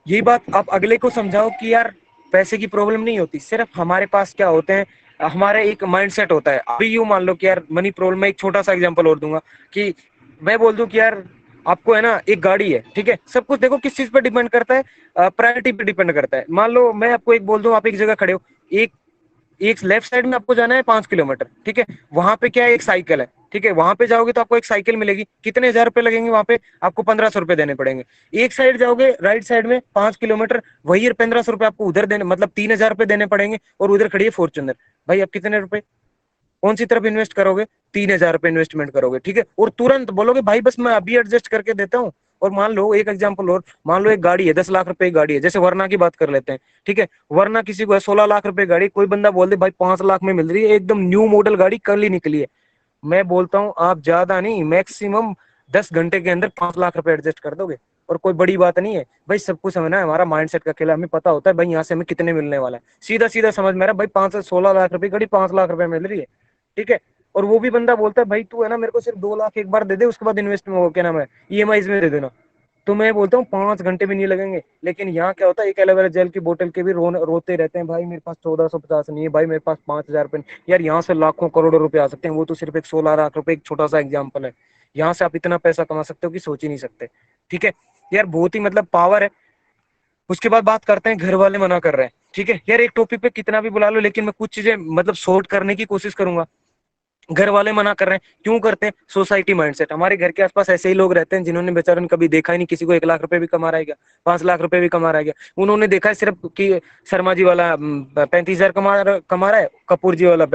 यही बात आप अगले को समझाओ कि यार पैसे की प्रॉब्लम नहीं होती, सिर्फ हमारे पास क्या होते हैं, हमारा एक माइंडसेट होता है। अभी यूं मान लो कि यार मनी प्रॉब्लम, मैं एक छोटा सा एग्जांपल और दूंगा कि मैं बोल दूं कि यार आपको है ना एक गाड़ी है, ठीक है, सब कुछ देखो किस चीज पर डिपेंड करता है, प्रायोरिटी पे डिपेंड करता है। मान लो मैं आपको एक बोल दूं, आप एक जगह खड़े हो, एक एक लेफ्ट साइड में आपको जाना है 5 किलोमीटर, ठीक है, वहां पे क्या है, एक साइकिल है, ठीक है, वहां पे जाओगे तो आपको एक साइकिल मिलेगी, कितने 1,000 रुपए लगेंगे वहां पे? आपको 1,500 रुपए देने पड़ेंगे। एक साइड जाओगे राइट साइड में 5 किलोमीटर, वही 1,500 रुपए आपको उधर देने, मतलब 3,000 रुपए देने पड़ेंगे, और उधर खड़ी है फॉर्च्यूनर। भाई आप कितने रुपए कौन सी तरफ इन्वेस्ट करोगे? 3,000 रुपए इन्वेस्टमेंट करोगे। ठीक है, और तुरंत बोलोगे भाई बस मैं अभी एडजस्ट करके देता हूँ। और मान लो एक एग्जांपल और, मान लो एक गाड़ी है 10 लाख रुपए की गाड़ी है, जैसे वरना की बात कर लेते हैं। ठीक है, वरना किसी को है 16 लाख रुपए गाड़ी, कोई बंदा बोल दे भाई 5 लाख में मिल रही है, एकदम न्यू मॉडल गाड़ी कल ही निकली है। मैं बोलता हूँ आप ज्यादा नहीं, मैक्सिमम 10 घंटे के अंदर 5 लाख रुपए एडजस्ट कर दोगे। और कोई बड़ी बात नहीं है भाई, सब कुछ समझना है, हमारा माइंडसेट का खेल, हमें पता होता है भाई यहाँ से हमें कितने मिलने वाला है। सीधा सीधा समझ में आ रहा है भाई, 5 से 16 लाख रुपए गाड़ी 5 लाख रुपए मिल रही है। ठीक है, और वो भी बंदा बोलता है भाई तू है ना मेरे को सिर्फ 2 लाख एक बार दे दे, उसके बाद इन्वेस्ट में क्या नाम है, ईएमआई में दे देना। तो मैं बोलता हूँ 5 घंटे भी नहीं लगेंगे। लेकिन यहाँ क्या होता है, एक एलोवेरा जेल की बोतल के भी रोते रहते हैं, भाई मेरे पास 1,450 नहीं है, भाई मेरे पास 5,000 रुपए। यार यहाँ से लाखों करोड़ों रुपए आ सकते हैं, वो तो सिर्फ एक 16 लाख रुपए एक छोटा सा एग्जाम्पल है। यहाँ से आप इतना पैसा कमा सकते हो कि सोच ही नहीं सकते। ठीक है, यार बहुत ही मतलब पावर है। उसके बाद बात करते हैं, घर वाले मना कर रहे हैं। ठीक है यार, एक टॉपिक पे कितना भी बुला लो, लेकिन मैं कुछ चीजें मतलब शॉर्ट करने की कोशिश करूंगा। घर वाले मना कर रहे हैं, क्यों करते हैं? Society mindset. हमारे घर के आसपास ऐसे ही लोग रहते हैं जिन्होंने बेचारों ने कभी देखा ही नहीं किसी को 1 लाख रुपए भी कमा रहा है क्या, 5 लाख रुपए भी कमा रहा है क्या। उन्होंने देखा है सिर्फ कि शर्मा जी वाला 35,000 कमा रहा है, कपूर जी वाला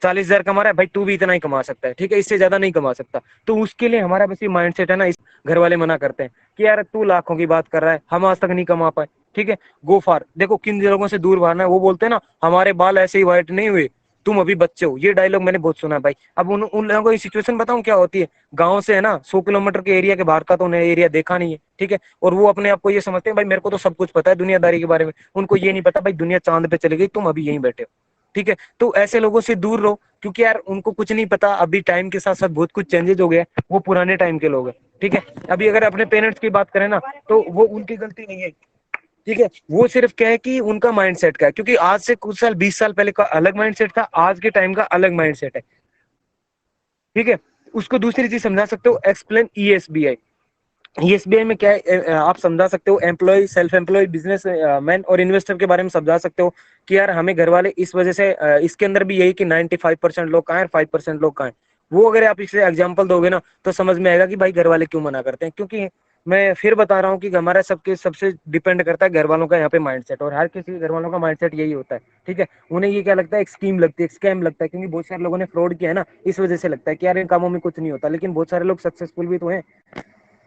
40,000 कमा रहा है, भाई तू भी इतना ही कमा सकता है, ठीक है, इससे ज्यादा नहीं कमा सकता। तो उसके लिए हमारा बस ये माइंडसेट है ना, इस घर वाले मना करते हैं कि यार तू लाखों की बात कर रहा है, हम आज तक नहीं कमा पाए। ठीक है, गो फार, देखो किन लोगों से दूर भागना है। वो बोलते हैं ना, हमारे बाल ऐसे ही व्हाइट नहीं हुए, तुम अभी बच्चे हो। ये डायलॉग मैंने बहुत सुना है भाई। अब उन लोगों को सिचुएशन बताऊं क्या होती है, गांव से है ना 100 किलोमीटर के एरिया के बाहर का तो उन्हें एरिया देखा नहीं है। ठीक है, और वो अपने आप को ये समझते हैं भाई मेरे को तो सब कुछ पता है दुनियादारी के बारे में। उनको ये नहीं पता भाई दुनिया चांद पे चली गई, तुम अभी यहीं बैठे हो। ठीक है, तो ऐसे लोगों से दूर रहो, क्योंकि यार उनको कुछ नहीं पता। अभी टाइम के साथ साथ बहुत कुछ चेंजेस हो गया, वो पुराने टाइम के लोग हैं। ठीक है, अभी अगर अपने पेरेंट्स की बात करें ना, तो वो उनकी गलती नहीं है। ठीक है, वो सिर्फ क्या है कि उनका माइंडसेट का है, क्योंकि आज से कुछ साल 20 साल पहले का अलग माइंडसेट था, आज के टाइम का अलग माइंडसेट है। ठीक है, उसको दूसरी चीज समझा सकते हो, एक्सप्लेन ईएसबीआई। ये एसबीआई में क्या है, आप समझा सकते हो employ, self employ, business man और इन्वेस्टर के बारे में समझा सकते हो कि यार हमें घर वाले इस वजह से इसके अंदर भी यही कि 95% लोग कहाँ हैं, 5% लोग कहाँ हैं। वो अगर आप इसे एग्जाम्पल दोगे ना तो समझ में आएगा कि भाई घर वाले क्यों मना करते हैं। क्योंकि मैं फिर बता रहा हूँ कि हमारा सबके सबसे डिपेंड करता है घर वालों का यहाँ पे माइंडसेट, और हर किसी के घर वालों का माइंडसेट यही होता है। ठीक है, उन्हें ये क्या लगता है, एक स्कीम लगती है, एक स्कैम लगता है, क्योंकि बहुत सारे लोगों ने फ्रॉड किया है ना, इस वजह से लगता है कि यार इन कामों में कुछ नहीं होता, लेकिन बहुत सारे लोग सक्सेसफुल भी तो हैं।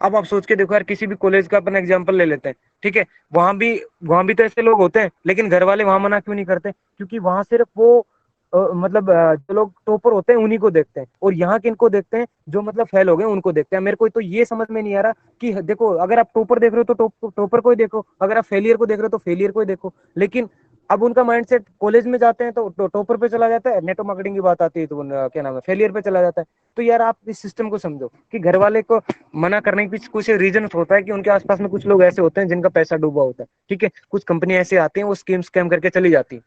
अब आप सोच के देखो यार, किसी भी कॉलेज का अपन एग्जांपल ले लेते हैं, ठीक है, वहां भी तो ऐसे लोग होते हैं, लेकिन घर वाले वहां मना क्यों नहीं करते? क्योंकि वहां सिर्फ वो मतलब जो लोग टॉपर होते हैं उन्हीं को देखते हैं, और यहाँ किनको देखते हैं, जो मतलब फेल हो गए उनको देखते हैं। मेरे को तो ये समझ में नहीं आ रहा कि देखो, अगर आप टॉपर देख रहे हो तो टॉपर को ही देखो, अगर आप फेलियर को देख रहे हो तो फेलियर को ही देखो। लेकिन अब उनका माइंडसेट कॉलेज में जाते हैं तो टॉपर पे चला जाता है, नेटवर्क मार्केटिंग की बात आती है तो क्या नाम है, फेलियर पे चला जाता है। तो यार आप इस सिस्टम को समझो कि घर वाले को मना करने के पीछे कुछ रीजन होता है कि उनके आसपास में कुछ लोग ऐसे होते हैं जिनका पैसा डूबा होता है। ठीक है, कुछ कंपनी ऐसे आती हैं वो स्कीम स्कैम करके चली जाती है।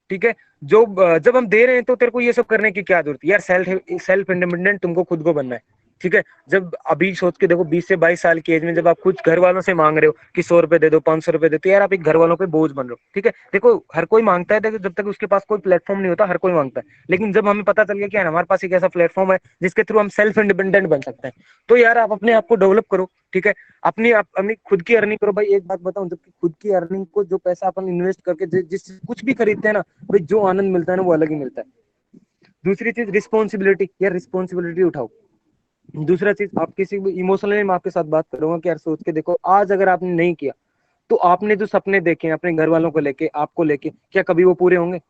ठीक है, जो जब हम दे रहे हैं तो तेरे को ये सब करने की क्या जरूरत है यार? सेल्फ सेल्फ इंडिपेंडेंट तुमको खुद को बनना है। ठीक है, जब अभी सोच के देखो 20 से 22 साल की एज में जब आप कुछ घर वालों से मांग रहे हो कि 100 रुपए दे दो, 500 रुपए दे, तो यार आप एक घर वालों पे बोझ बन रहे हो। ठीक है, देखो हर कोई मांगता है, देखो जब तक उसके पास कोई प्लेटफॉर्म नहीं होता हर कोई मांगता है, लेकिन जब हमें पता चल गया कि यार हमारे पास एक ऐसा प्लेटफॉर्म है जिसके थ्रू हम सेल्फ इंडिपेंडेंट बन सकते हैं, तो यार आप अपने आप को डेवलप करो। ठीक है, अपनी खुद की अर्निंग करो। भाई एक बात बताऊं, जब खुद की अर्निंग को, जो पैसा अपन इन्वेस्ट करके जिस कुछ भी खरीदते हैं ना, भाई जो आनंद मिलता है ना वो अलग ही मिलता है। दूसरी चीज रिस्पॉन्सिबिलिटी, यार रिस्पॉन्सिबिलिटी उठाओ। दूसरा चीज, आप किसी भी इमोशनली मैं आपके साथ बात करूंगा कि यार सोच के देखो, आज अगर आपने नहीं किया तो आपने जो सपने देखे हैं अपने घर वालों को लेके, आपको लेके, क्या कभी वो पूरे होंगे?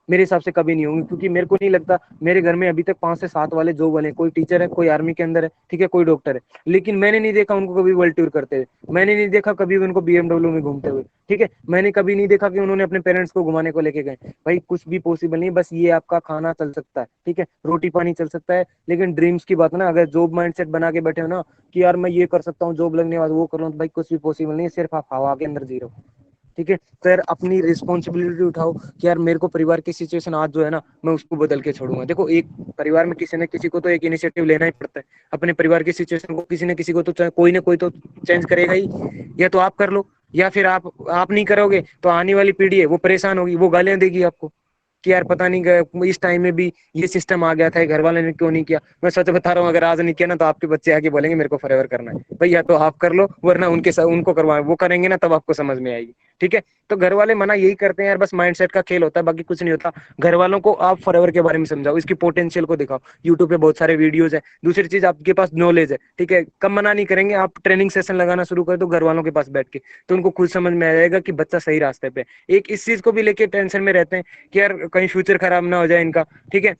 मेरे हिसाब से कभी नहीं होंगे, क्योंकि मेरे को नहीं लगता मेरे घर में अभी तक 5 से 7 वाले जो बने, कोई टीचर है, कोई आर्मी के अंदर है, ठीक है, कोई डॉक्टर है, लेकिन मैंने नहीं देखा उनको कभी वर्ल्ड टूर करते हुए, मैंने नहीं देखा कभी उनको बीएमडब्ल्यू में घूमते हुए। ठीक है, मैंने कभी नहीं देखा कि उन्होंने अपने पेरेंट्स को घुमाने को लेके गए। भाई कुछ भी पॉसिबल नहीं, बस ये आपका खाना चल सकता है, ठीक है, रोटी पानी चल सकता है, लेकिन ड्रीम्स की बात ना, अगर जॉब माइंडसेट बना के बैठे हो ना कि यार मैं ये कर सकता हूँ, जॉब लगने के बाद वो कर लूँ, तो भाई कुछ भी पॉसिबल नहीं है, सिर्फ आप हवा के अंदर जी रहे हो। ठीक है, तो यार अपनी रिस्पॉन्सिबिलिटी उठाओ कि यार मेरे को परिवार की सिचुएशन आज जो है ना, मैं उसको बदल के छोड़ूंगा। देखो एक परिवार में किसी न किसी को तो एक इनिशिएटिव लेना ही पड़ता है अपने परिवार की सिचुएशन को, किसी न किसी को तो कोई ना कोई तो चेंज करेगा ही। या तो आप कर लो, या फिर आप नहीं करोगे तो आने वाली पीढ़ी है वो परेशान होगी, वो गालियां देगी आपको कि यार पता नहीं इस टाइम में भी ये सिस्टम आ गया था, घर वाले ने क्यों नहीं किया। मैं सच बता रहा हूँ, अगर आज नहीं किया ना तो आपके बच्चे आके बोलेंगे मेरे को फॉरएवर करना है। भैया तो आप कर लो, वरना उनके साथ उनको करवा, वो करेंगे ना तब आपको समझ में आएगी। ठीक है, तो घर वाले मना यही करते हैं यार, बस माइंडसेट का खेल होता है, बाकी कुछ नहीं होता। घर वालों को आप फॉरएवर के बारे में समझाओ, इसकी पोटेंशियल को दिखाओ, यूट्यूब पे बहुत सारे वीडियोज है। दूसरी चीज, आपके पास नॉलेज है, ठीक है, कब मना नहीं करेंगे, आप ट्रेनिंग सेशन लगाना शुरू कर दो घर वालों के पास बैठ के, तो उनको खुद समझ में आ जाएगा कि बच्चा सही रास्ते पे। एक इस चीज को भी लेके टेंशन में रहते हैं कि यार कहीं फ्यूचर खराब ना हो जाए इनका। ठीक है,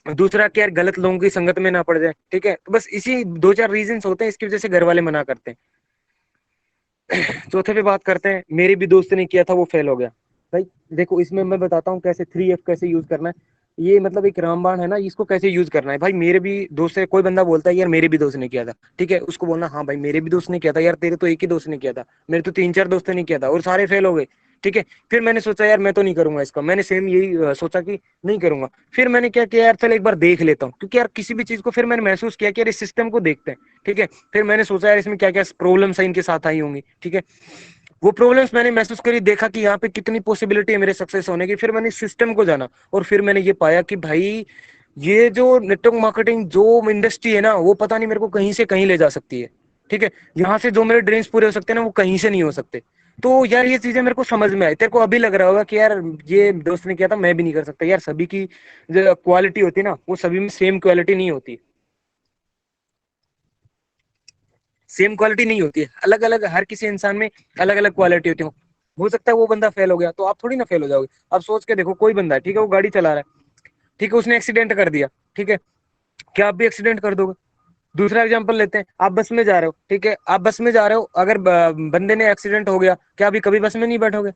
दूसरा कि यार गलत लोगों की संगत में ना पड़ जाए। ठीक है, तो बस इसी 2-4 रीजन होते हैं इसकी वजह से घर वाले मना करते हैं। चौथे पे बात करते हैं, मेरे भी दोस्त ने किया था वो फेल हो गया। भाई देखो, इसमें मैं बताता हूँ कैसे 3F कैसे यूज करना है। ये मतलब एक रामबाण है ना, इसको कैसे यूज करना है। भाई मेरे भी दोस्त है, कोई बंदा बोलता है यार मेरे भी दोस्त ने किया था, ठीक है, उसको बोलना हाँ भाई मेरे भी दोस्त ने किया था, यार तेरे तो एक ही दोस्त ने किया था, मेरे तो 3-4 दोस्तों ने किया था और सारे फेल हो गए। ठीक है, फिर मैंने सोचा यार मैं तो नहीं करूंगा इसका, मैंने सेम यही सोचा कि नहीं करूंगा। फिर मैंने क्या किया यार, चल एक बार देख लेता हूँ, क्योंकि यार किसी भी चीज को फिर मैंने महसूस किया कि यार इस सिस्टम को देखते हैं। ठीक है, फिर मैंने सोचा यार इसमें क्या क्या प्रॉब्लम्स है इनके साथ आई होंगी। ठीक है, वो प्रॉब्लम्स मैंने महसूस करी, देखा कि यहाँ पे कितनी पॉसिबिलिटी है मेरे सक्सेस होने की। फिर मैंने सिस्टम को जाना और फिर मैंने ये पाया कि भाई ये जो नेटवर्क मार्केटिंग जो इंडस्ट्री है ना, वो पता नहीं मेरे को कहीं से कहीं ले जा सकती है। ठीक है, यहाँ से जो मेरे ड्रीम्स पूरे हो सकते हैं ना, वो कहीं से नहीं हो सकते। तो यार ये चीजें मेरे को समझ में आई। तेरे को अभी लग रहा होगा कि यार ये दोस्त ने किया था मैं भी नहीं कर सकता। यार सभी की जो क्वालिटी होती है ना, वो सभी में सेम क्वालिटी नहीं होती, सेम क्वालिटी नहीं होती है, अलग अलग हर किसी इंसान में अलग अलग क्वालिटी होती है। हो सकता है वो बंदा फेल हो गया तो आप थोड़ी ना फेल हो जाओगे। अब सोच के देखो, कोई बंदा है, ठीक है, वो गाड़ी चला रहा है, ठीक है, उसने एक्सीडेंट कर दिया, ठीक है, क्या आप भी एक्सीडेंट कर दोगे? दूसरा एग्जांपल लेते हैं, आप बस में जा रहे हो, ठीक है, आप बस में जा रहे हो, अगर बंदे ने एक्सीडेंट हो गया, क्या अभी कभी बस में नहीं बैठोगे?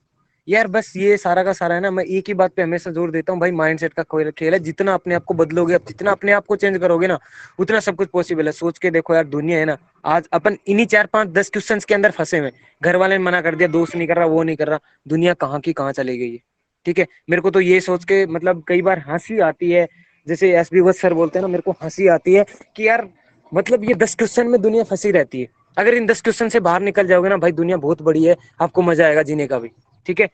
यार बस ये सारा का सारा है ना, मैं एक ही बात पे हमेशा जोर देता हूँ, भाई माइंडसेट का कोई खेल है। जितना अपने आप को बदलोगे, अब जितना अपने आप को चेंज करोगे ना, उतना सब कुछ पॉसिबल है। सोच के देखो यार, दुनिया है ना, आज अपन इन्हीं 4-5-10 क्वेश्चन के अंदर फंसे हुए। घर वाले ने मना कर दिया, दोस्त नहीं कर रहा, वो नहीं कर रहा, दुनिया कहाँ की कहाँ चली गई है। ठीक है, मेरे को तो ये सोच के मतलब कई बार हंसी आती है, जैसे एसबी वत्स सर बोलते हैं ना, मेरे को हंसी आती है कि यार मतलब ये 10 क्वेश्चन में दुनिया फंसी रहती है। अगर इन 10 क्वेश्चन से बाहर निकल जाओगे ना भाई, दुनिया बहुत बड़ी है, आपको मजा आएगा जीने का भी। ठीक है,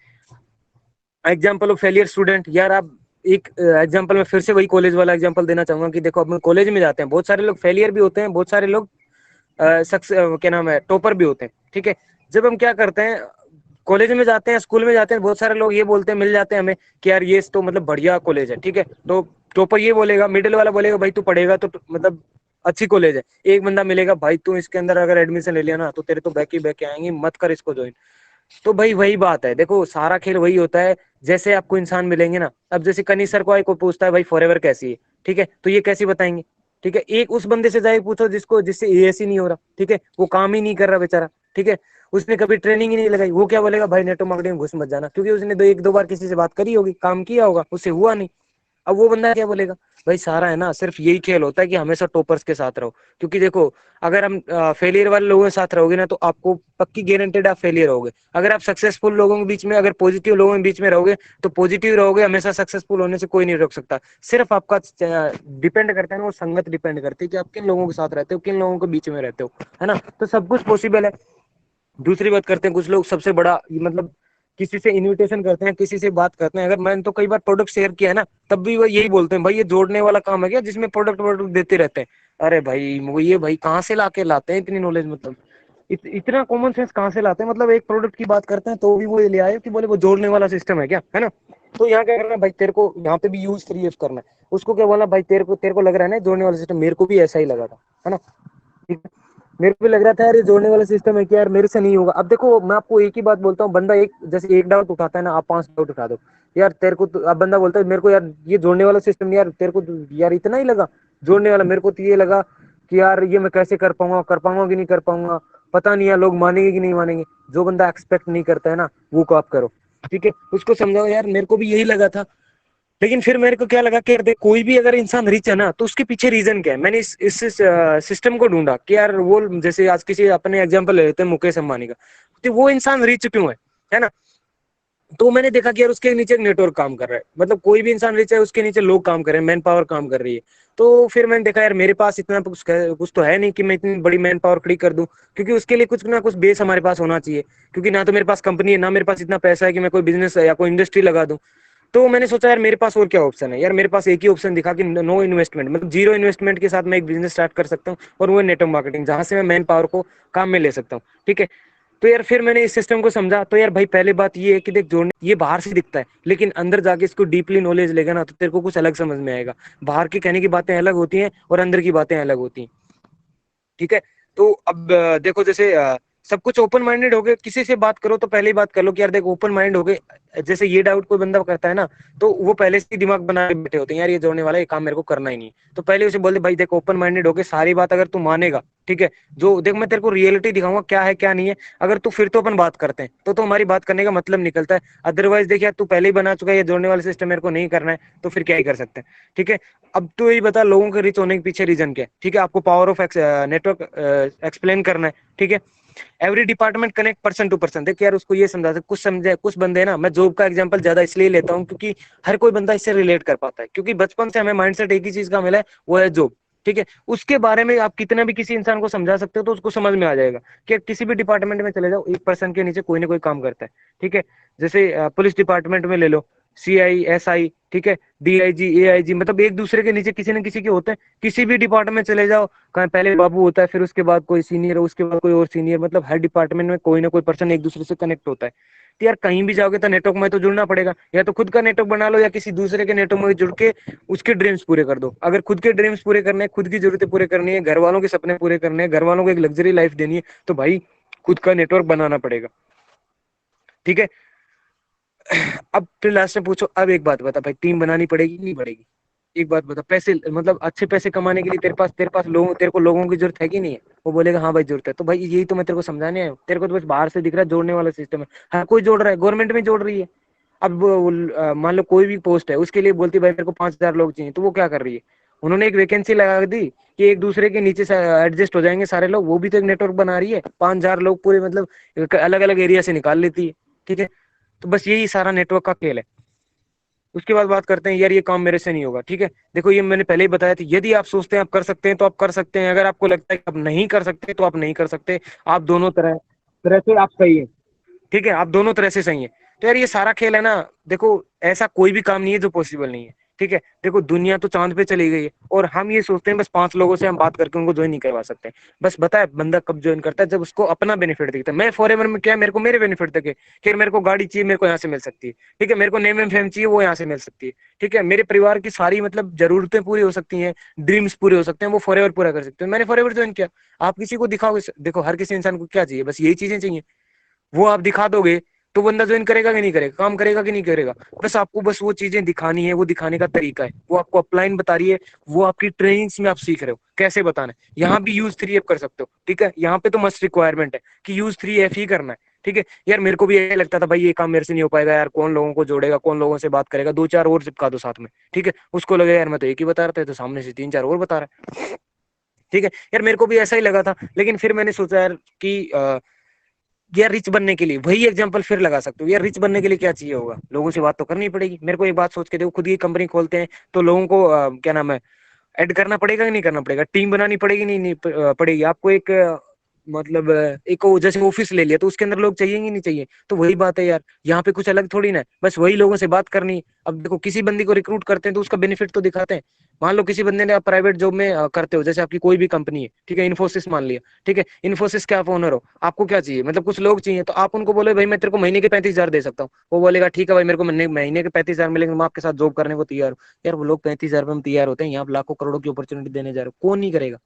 एग्जाम्पल ऑफ फेलियर स्टूडेंट, यार आप एक एग्जाम्पल में फिर से वही कॉलेज वाला एग्जाम्पल देना चाहूंगा कि देखो, अब कॉलेज में जाते हैं, बहुत सारे लोग फेलियर भी होते हैं, बहुत सारे लोग क्या नाम है, टॉपर भी होते हैं। ठीक है, जब हम क्या करते हैं, कॉलेज में जाते हैं, स्कूल में जाते हैं, बहुत सारे लोग ये बोलते हैं, मिल जाते हैं हमें कि यार ये तो मतलब बढ़िया कॉलेज है। ठीक है, तो टॉपर ये बोलेगा, मिडिल वाला बोलेगा भाई तू पढ़ेगा तो मतलब अच्छी कॉलेज है। एक बंदा मिलेगा, भाई तू इसके अंदर अगर एडमिशन ले लिया ना तो तेरे तो बैक ही बैक आएंगे, मत कर इसको ज्वाइन। तो भाई वही बात है, देखो सारा खेल वही होता है, जैसे आपको इंसान मिलेंगे ना। अब जैसे कनी सर को कोई पूछता है भाई फॉरएवर कैसी है, ठीक है, तो ये कैसी बताएंगे। ठीक है, एक उस बंदे से जाके पूछो जिसको जिससे एएस ही नहीं हो रहा, ठीक है, वो काम ही नहीं कर रहा बेचारा। ठीक है, उसने कभी ट्रेनिंग ही नहीं लगाई, वो क्या बोलेगा, भाई नेटवर्क मार्केटिंग घुस मत जाना, क्योंकि उसने एक दो बार किसी से बात करी होगी, काम किया होगा, उससे हुआ नहीं। अब वो बंदा क्या बोलेगा। भाई सारा है ना, सिर्फ यही खेल होता है कि हमेशा टॉपर्स के साथ रहो, क्योंकि देखो अगर हम फेलियर वाले लोगों के साथ रहोगे ना, तो आपको पक्की गारंटेड आप फेलियर होगे। अगर आप सक्सेसफुल लोगों के बीच में, अगर पॉजिटिव लोगों के बीच में रहोगे तो पॉजिटिव रहोगे, हमेशा सक्सेसफुल होने से कोई नहीं रोक सकता। सिर्फ आपका डिपेंड करता है ना, वो संगत डिपेंड करती है कि आप किन लोगों के साथ रहते हो, किन लोगों के बीच में रहते हो, है ना। तो सब कुछ पॉसिबल है। दूसरी बात करते हैं, कुछ लोग सबसे बड़ा मतलब किसी से इनविटेशन करते हैं, किसी से बात करते हैं, अगर मैंने तो कई बार प्रोडक्ट शेयर किया है ना, तब भी वो यही बोलते हैं, भाई ये जोड़ने वाला काम है क्या, जिसमें प्रोडक्ट प्रोडक्ट देते रहते हैं। अरे भाई वो ये भाई कहाँ से लाके लाते हैं इतनी नॉलेज, मतलब इतना कॉमन सेंस कहाँ से लाते हैं, मतलब एक प्रोडक्ट की बात करते हैं तो भी वो ये ले आए कि बोले वो जोड़ने वाला सिस्टम है क्या, है ना। तो यहाँ क्या करना है भाई, तेरे को यहाँ पे भी यूज फ्री यूज करना है। उसको क्या बोलना, भाई तेरे को लग रहा है ना जोड़ने वाला सिस्टम, मेरे को भी ऐसा ही लगा था, है ना। ठीक है, मेरे को भी लग रहा था यार ये जोड़ने वाला सिस्टम है कि यार मेरे से नहीं होगा। अब देखो मैं आपको एक ही बात बोलता हूँ, बंदा एक जैसे एक डाउट उठाता है ना, आप 5 डाउट उठा दो। यार तेरे को तो, अब बंदा बोलता है मेरे को यार ये जोड़ने वाला सिस्टम, यार तेरे को तो यार इतना ही लगा जोड़ने वाला, मेरे को तो ये लगा कि यार ये मैं कैसे कर पाऊंगा कि नहीं कर पाऊंगा, पता नहीं यार लोग मानेंगे कि नहीं मानेंगे। जो बंदा एक्सपेक्ट नहीं करता है ना, वो को आप करो। ठीक है, उसको समझाओ यार मेरे को भी यही लगा था, लेकिन फिर मेरे को क्या लगा कि यार देख, कोई भी अगर इंसान रिच है ना तो उसके पीछे रीजन क्या है। मैंने इस सिस्टम को ढूंढा कि यार वो, जैसे आज किसी अपने एग्जांपल ले लेते हैं मुकेश अंबानी का, तो वो इंसान रिच क्यों है ना। तो मैंने देखा कि यार उसके नीचे एक नेटवर्क काम कर रहा है, मतलब कोई भी इंसान रिच है उसके नीचे लोग काम कर रहे हैं, मैन पावर काम कर रही है। तो फिर मैंने देखा यार मेरे पास इतना कुछ तो है नहीं कि मैं इतनी बड़ी मैन पावर खड़ी कर दूं, क्योंकि उसके लिए कुछ ना कुछ बेस हमारे पास होना चाहिए। क्योंकि ना तो मेरे पास कंपनी है, ना मेरे पास इतना पैसा है कि मैं कोई बिजनेस या कोई इंडस्ट्री लगा दूं। तो मैंने सोचा यार मेरे पास और क्या ऑप्शन है, यार मेरे पास एक ही ऑप्शन दिखा कि नो इन्वेस्टमेंट, मतलब जीरो इन्वेस्टमेंट के साथ मैं एक बिजनेस स्टार्ट कर सकता हूँ, और वो नेटवर्क मार्केटिंग, जहां से मैं मैन पावर को काम में ले सकता हूँ। ठीक है, तो यार फिर मैंने इस सिस्टम को समझा। तो यार भाई पहले बात ये है कि देख, जोड़ने ये बाहर से दिखता है, लेकिन अंदर जाके इसको डीपली नॉलेज लेगा ना तो तेरे को कुछ अलग समझ में आएगा। बाहर की कहने की बातें अलग होती हैं और अंदर की बातें अलग होती हैं। ठीक है, तो अब देखो जैसे सब कुछ ओपन माइंडेड हो गए, किसी से बात करो तो पहले ही बात कर लो कि यार देखो ओपन माइंड हो गए। जैसे ये डाउट कोई बंदा करता है ना, तो वो पहले से ही दिमाग बना के बैठे होते हैं, यार ये जोड़ने वाला, ये काम मेरे को करना ही नहीं। तो पहले उसे बोल दे, भाई देखो ओपन माइंडेड हो गए, सारी बात अगर तू मानेगा, ठीक है, जो देख मैं तेरे को रियलिटी दिखाऊंगा क्या है क्या नहीं है, अगर तू फिर तो अपन बात करते हैं, तो हमारी बात करने का मतलब निकलता है। अदरवाइज देख यार तू पहले ही बना चुका है ये जोड़ने वाला सिस्टम मेरे को नहीं करना है, तो फिर क्या ही कर सकते हैं। ठीक है, अब तो यही बता लोगों के रिच होने के पीछे रीजन क्या है। ठीक है, आपको पावर ऑफ नेटवर्क एक्सप्लेन करना है। ठीक है, every department connect person to person. देखिए यार उसको ये समझा सकते, कुछ समझे, कुछ बंदे ना, मैं जॉब का एग्जांपल ज्यादा इसलिए लेता हूँ क्योंकि हर कोई बंदा इससे रिलेट कर पाता है, क्योंकि बचपन से हमें माइंडसेट एक ही चीज का मिला है, वो है जॉब। ठीक है, उसके बारे में आप कितना भी किसी इंसान को समझा सकते हो तो उसको समझ में आ जाएगा कि किसी भी डिपार्टमेंट में चले जाओ, एक पर्सन के नीचे कोई ना कोई काम करता है। ठीक है, जैसे पुलिस डिपार्टमेंट में ले लो, CI SI, ठीक है, DIG AIG, मतलब एक दूसरे के नीचे किसी न किसी के होते हैं। किसी भी डिपार्टमेंट में चले जाओ, कहीं पहले बाबू होता है, फिर उसके बाद कोई सीनियर, उसके बाद कोई और सीनियर, मतलब हर डिपार्टमेंट में कोई ना कोई पर्सन एक दूसरे से कनेक्ट होता है। तो यार कहीं भी जाओगे तो नेटवर्क में तो जुड़ना पड़ेगा, या तो खुद का नेटवर्क बना लो या किसी दूसरे के नेटवर्क में जुड़ के उसके ड्रीम्स पूरे कर दो। अगर खुद के ड्रीम्स पूरे करने हैं, खुद की जरूरतें पूरे करनी है, घर वालों के सपने पूरे करने हैं, घर वालों को एक लग्जरी लाइफ देनी है, तो भाई खुद का नेटवर्क बनाना पड़ेगा। ठीक है, अब फिर लास्ट में पूछो, अब एक बात बता भाई, टीम बनानी पड़ेगी नहीं पड़ेगी। एक बात बता, पैसे मतलब अच्छे पैसे कमाने के लिए तेरे पास लोगों, तेरे को लोगों की जरूरत है कि नहीं है। वो बोलेगा हाँ भाई जरूरत है, तो भाई यही तो मैं तेरे को समझाने आया हूँ। तेरे को तो बस बाहर से दिख रहा है जोड़ने वाला सिस्टम है, हर कोई जोड़ रहा है, गवर्नमेंट में जोड़ रही है। अब मान लो कोई भी पोस्ट है, उसके लिए बोलती है भाई मेरे को 5,000 लोग चाहिए, तो वो क्या कर रही है, उन्होंने एक वैकेंसी लगा दी कि एक दूसरे के नीचे से एडजस्ट हो जाएंगे सारे लोग, वो भी तो एक नेटवर्क बना रही है, 5,000 लोग पूरे मतलब अलग अलग एरिया से निकाल लेती है। ठीक है, तो बस यही सारा नेटवर्क का खेल है। उसके बाद बात करते हैं यार ये काम मेरे से नहीं होगा, ठीक है। देखो ये मैंने पहले ही बताया था, यदि आप सोचते हैं आप कर सकते हैं तो आप कर सकते हैं, अगर आपको लगता है कि आप नहीं कर सकते तो आप नहीं कर सकते। आप दोनों तरह तरह से आप सही है, ठीक है, आप दोनों तरह से सही है। तो यार ये सारा खेल है ना, देखो ऐसा कोई भी काम नहीं है जो पॉसिबल नहीं है, ठीक है। देखो दुनिया तो चांद पे चली गई है और हम ये सोचते हैं बस 5 लोगों से हम बात करके उनको ज्वाइन नहीं करवा सकते। बस बताए बंदा कब ज्वाइन करता है, जब उसको अपना बेनिफिट दिखता है। मैं फॉरएवर में क्या है, मेरे को मेरे बेनिफिट तक है कि मेरे को गाड़ी चाहिए, मेरे को यहाँ से मिल सकती है, ठीक है, मेरे को नेम एंड फेम चाहिए, वो यहाँ से मिल सकती है, ठीक है, मेरे परिवार की सारी मतलब जरूरतें पूरी हो सकती हैं, ड्रीम्स पूरे हो सकते हैं, वो फॉरएवर पूरा कर सकते हैं। मैंने फॉरएवर ज्वाइन किया। आप किसी को दिखाओगे, देखो हर किसी इंसान को क्या चाहिए, बस यही चीजें चाहिए। वो आप दिखा दोगे तो बंदा ज्वाइन करेगा कि नहीं करेगा, काम करेगा कि नहीं करेगा। बस आपको बस वो चीजें दिखानी है, वो दिखाने का तरीका है, वो आपको अपलाइन बता रही है, वो आपकी ट्रेनिंग्स में आप सीख रहे हो कैसे बताना है। यहाँ भी यूज 3F कर सकते हो, ठीक है, यहाँ पे तो मस्ट रिक्वायरमेंट है कि यूज 3F ही करना है, ठीक है। यार मेरे को भी यही लगता था भाई ये काम मेरे से नहीं हो पाएगा यार, कौन लोगों को जोड़ेगा, कौन लोगों से बात करेगा, 2-4 और चिपका दो साथ में, ठीक है। उसको लगे यार मैं तो एक ही बता रहा था, तो सामने से 3-4 और बता रहा है, ठीक है। यार मेरे को भी ऐसा ही लगा था, लेकिन फिर मैंने सोचा यार कि यार रिच बनने के लिए वही एग्जांपल फिर लगा सकते हो। यार रिच बनने के लिए क्या चाहिए होगा, लोगों से बात तो करनी पड़ेगी। मेरे को एक बात सोच के देखो, खुद की कंपनी खोलते हैं तो लोगों को क्या नाम है, ऐड करना पड़ेगा कि नहीं करना पड़ेगा, टीम बनानी पड़ेगी नहीं पड़ेगी आपको। एक मतलब एक जैसे ऑफिस ले लिया तो उसके अंदर लोग चाहिए नहीं चाहिए, तो वही बात है यार, यहाँ पे कुछ अलग थोड़ी ना है, बस वही लोगों से बात करनी। अब देखो किसी बंदी को रिक्रूट करते हैं तो उसका बेनिफिट तो दिखाते हैं। मान लो किसी बंदे ने आप प्राइवेट जॉब में करते हो, जैसे आपकी कोई भी कंपनी है, ठीक है, इन्फोसिस मान लिया, ठीक है, इन्फोसिस के आप ओनर हो, आपको क्या चाहिए, मतलब कुछ लोग चाहिए, तो आप उनको बोले भाई मैं तेरे को महीने के 35,000 दे सकता हूँ, वो बोलेगा ठीक है भाई मेरे को महीने के 35,000 मिलेंगे, मैं आपके साथ जॉब करने को तैयार हूँ। यार वो लोग 35,000 में तैयार होते हैं, यहाँ आप लाखों करोड़ों की अपॉर्चुनिटी देने जा रहे हो, कौन नहीं करेगा।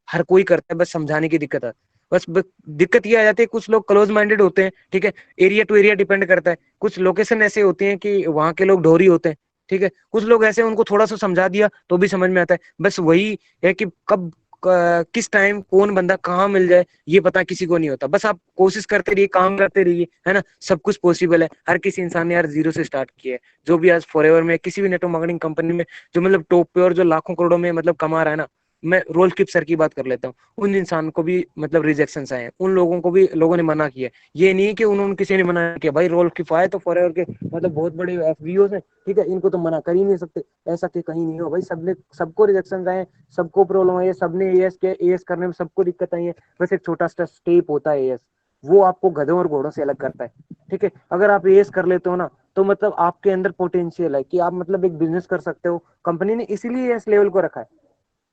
हर कोई करता है, बस समझाने की दिक्कत है। दिक्कत ये आ जाती है, कुछ लोग क्लोज माइंडेड होते हैं, ठीक है, एरिया टू एरिया डिपेंड करता है। कुछ लोकेशन ऐसे होती हैं कि वहां के लोग ढोरी होते हैं, ठीक है। कुछ लोग ऐसे उनको थोड़ा सा समझा दिया तो भी समझ में आता है। बस वही है कि कब किस टाइम कौन बंदा कहाँ मिल जाए ये पता किसी को नहीं होता। बस आप कोशिश करते रहिए, काम करते रहिए, है ना, सब कुछ पॉसिबल है। हर किसी इंसान ने यार जीरो से स्टार्ट किया है, जो भी आज फॉरएवर में किसी भी नेटवर्क मार्केटिंग कंपनी में जो मतलब टॉप पे और जो लाखों करोड़ों में मतलब कमा रहा है ना। मैं रोल किप सर की बात कर लेता हूँ, उन इंसान को भी मतलब रिजेक्शन आए हैं, उन लोगों को भी लोगों ने मना किया। ये नहीं कि उन्होंने किसी ने मना किया भाई रोल किप आए तो फॉरएवर के मतलब बहुत बड़े एफबीओ है, ठीक है, इनको तो मना कर ही नहीं सकते। ऐसा कि कहीं नहीं हो भाई, सबने सबको रिजेक्शन आए, सबको प्रॉब्लम आई है, सबने एएस करने में सबको दिक्कत आई है। बस एक छोटा सा स्टेप होता है एएस, वो आपको गधों और घोड़ों से अलग करता है, ठीक है। अगर आप एएस कर लेते हो ना तो मतलब आपके अंदर पोटेंशियल है कि आप मतलब एक बिजनेस कर सकते हो। कंपनी ने इसीलिए एएस लेवल को रखा है,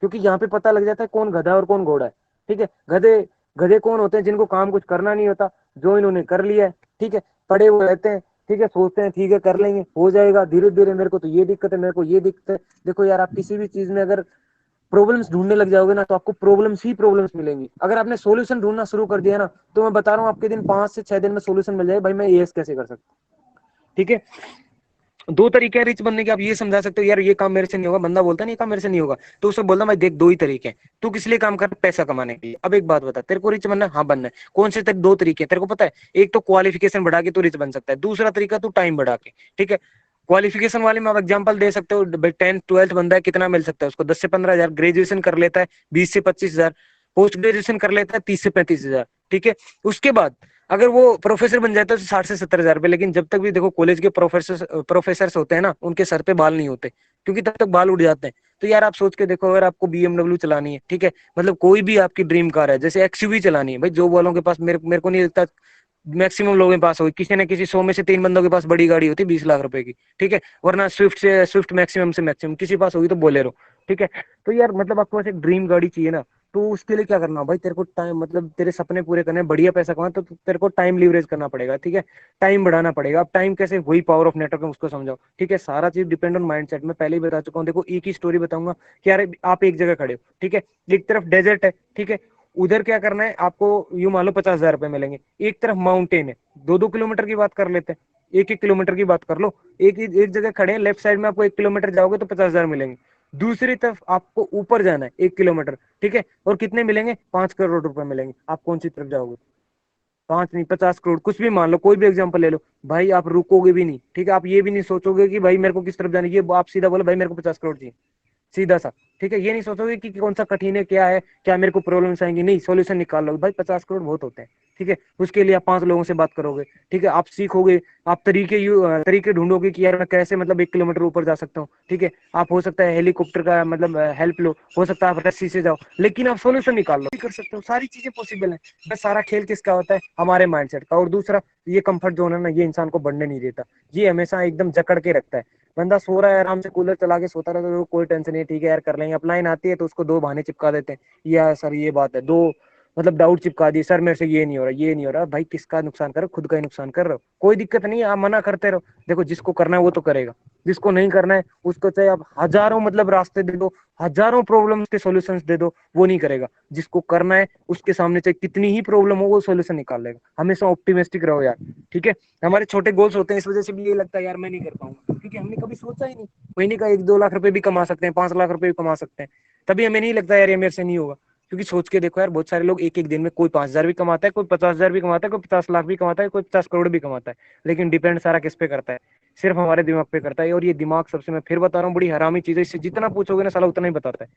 क्योंकि यहाँ पे पता लग जाता है कौन गधा और कौन घोड़ा है, ठीक है। गधे गधे कौन होते हैं, जिनको काम कुछ करना नहीं होता, जो इन्होंने कर लिया है, ठीक है, पड़े हुए रहते हैं, ठीक है, सोचते हैं ठीक है कर लेंगे हो जाएगा धीरे धीरे, मेरे को तो ये दिक्कत है, मेरे को ये दिक्कत है। देखो यार आप किसी भी चीज में अगर प्रॉब्लम्स ढूंढने लग जाओगे ना तो आपको प्रॉब्लम्स ही प्रॉब्लम्स मिलेंगी। अगर आपने सॉल्यूशन ढूंढना शुरू कर दिया ना तो मैं बता रहा हूँ आपके दिन 5 से 6 दिन में सॉल्यूशन मिल जाए, भाई मैं एएस कैसे कर सकता हूँ, ठीक है। दो तरीके हैं रिच बनने के, आप ये समझा सकते हो यार ये काम मेरे से नहीं होगा, बंदा बोलता नहीं ये काम मेरे से नहीं होगा तो उसे बोलना भाई देख दो ही तरीके हैं, तू किस लिए काम कर, पैसा कमाने के लिए। अब एक बात बता, तेरे को रिच बनना है, हाँ बनना है, कौन से तेरे दो तरीके हैं तेरे को पता है। एक तो क्वालिफिकेशन बढ़ा के तू रिच बन सकता है, दूसरा तरीका तू टाइम बढ़ा के, ठीक है। क्वालिफिकेशन वाले में आप एग्जांपल दे सकते हो, 10th 12th बंदा है कितना मिल सकता है उसको, 10 से 15 हजार। ग्रेजुएशन कर लेता है 20 से 25 हजार। पोस्ट ग्रेजुएशन कर लेता है 30 से 35 हजार, ठीक है। उसके बाद अगर वो प्रोफेसर बन जाता है तो 60 से 70 हजार रुपए। लेकिन जब तक भी देखो कॉलेज के प्रोफेसर होते हैं ना उनके सर पे बाल नहीं होते, क्योंकि तब तक बाल उड़ जाते हैं। तो यार आप सोच के देखो, अगर आपको बीएमडब्ल्यू चलानी है, ठीक है, मतलब कोई भी आपकी ड्रीम कार है, जैसे एक्सयूवी चलानी है, भाई जॉब वालों के पास मेरे को नहीं लगता मैक्सिमम लोगों के पास होगी, किसी न किसी 100 में से 3 बंदों के पास बड़ी गाड़ी होती है 20 लाख रुपए की, ठीक है। वरना स्विफ्ट मैक्सिमम से मैक्सिमम किसी पास होगी तो बोलेरो, ठीक है। तो यार मतलब आपके पास एक ड्रीम गाड़ी चाहिए ना, तो उसके लिए क्या करना भाई, तेरे को टाइम मतलब तेरे सपने पूरे करने बढ़िया पैसा कमाना, तो तेरे को टाइम लीवरेज करना पड़ेगा, ठीक है। टाइम बढ़ाना पड़ेगा। अब टाइम कैसे, वही पावर ऑफ नेटवर्क उसको समझाओ, ठीक है। सारा चीज डिपेंड ऑन माइंडसेट। मैं पहले ही बता चुका हूँ, देखो एक ही स्टोरी बताऊंगा कि यार आप एक जगह खड़े हो, ठीक है, एक तरफ डेजर्ट है, ठीक है, उधर क्या करना है आपको, यू मान लो 50,000 रुपए मिलेंगे। एक तरफ माउंटेन है, 2-2 किलोमीटर की बात कर लेते हैं, 1-1 किलोमीटर की बात कर लो। एक जगह खड़े हैं, लेफ्ट साइड में आपको 1 किलोमीटर जाओगे तो 50,000 मिलेंगे। दूसरी तरफ आपको ऊपर जाना है 1 किलोमीटर, ठीक है, और कितने मिलेंगे, 5 करोड़ रुपए मिलेंगे। आप कौन सी तरफ जाओगे, 5 नहीं 50 करोड़, कुछ भी मान लो, कोई भी एग्जांपल ले लो। भाई आप रुकोगे भी नहीं, ठीक है, आप ये भी नहीं सोचोगे कि भाई मेरे को किस तरफ जाना है, ये आप सीधा बोलो भाई मेरे को 50 करोड़ चाहिए, सीधा सा, ठीक है, ये नहीं सोचोगे कि कौन सा कठिन है, क्या है, क्या मेरे को प्रॉब्लम्स आएंगी, नहीं, सॉल्यूशन निकाल लो भाई। 50 करोड़ बहुत होते हैं, ठीक है। उसके लिए आप 5 लोगों से बात करोगे, ठीक है, आप सीखोगे, आप तरीके ढूंढोगे कि यार मैं कैसे मतलब 1 किलोमीटर ऊपर जा सकता हूँ, ठीक है। आप हो सकता है हेलीकॉप्टर का मतलब हेल्प लो, हो सकता है आप रस्सी से जाओ, लेकिन आप सोल्यूशन निकाल लो, कर सकते हो, सारी चीजें पॉसिबल है। बस सारा खेल किसका होता है, हमारे माइंडसेट का। और दूसरा, ये कंफर्ट जोन है ना, ये इंसान को बढ़ने नहीं देता, ये हमेशा एकदम जकड़ के रखता है। बंदा सो रहा है आराम से, कूलर चला के सोता रहता है, तो कोई टेंशन नहीं, ठीक है यार कर लेंगे। अपलाइन आती है तो उसको 2 बहाने चिपका देते हैं, या सर ये बात है, दो मतलब डाउट चिपका दी, सर मेरे से ये नहीं हो रहा, ये नहीं हो रहा। भाई किसका नुकसान कर रहे हो, खुद का ही नुकसान कर रहे हो। कोई दिक्कत नहीं है, आप मना करते रहो। देखो जिसको करना है वो तो करेगा, जिसको नहीं करना है उसको चाहे आप हजारों मतलब रास्ते दे दो, हजारों प्रॉब्लम्स के सॉल्यूशंस दे दो, वो नहीं करेगा। जिसको करना है उसके सामने चाहे कितनी ही प्रॉब्लम हो, वो सॉल्यूशन निकाल लेगा। हमेशा ऑप्टिमिस्टिक रहो यार, ठीक है। हमारे छोटे गोल्स होते हैं, इस वजह से भी ये लगता है यार मैं नहीं कर पाऊंगा, क्योंकि हमने कभी सोचा ही नहीं। महीने का 1-2 लाख रुपए भी कमा सकते हैं, 5 लाख रुपए भी कमा सकते हैं, तभी हमें नहीं लगता यार ये मेरे से नहीं होगा। क्योंकि सोच के देखो यार, बहुत सारे लोग एक एक दिन में कोई 5,000 भी कमाता है, कोई 50,000 भी कमाता है, कोई 50 लाख भी कमाता है, कोई 50 करोड़ भी कमाता है। लेकिन डिपेंड सारा किस पे करता है, सिर्फ हमारे दिमाग पे करता है। और ये दिमाग सबसे, मैं फिर बता रहा हूँ, बड़ी हरामी चीज है। इससे जितना पूछोगे ना साला उतना ही बताता है।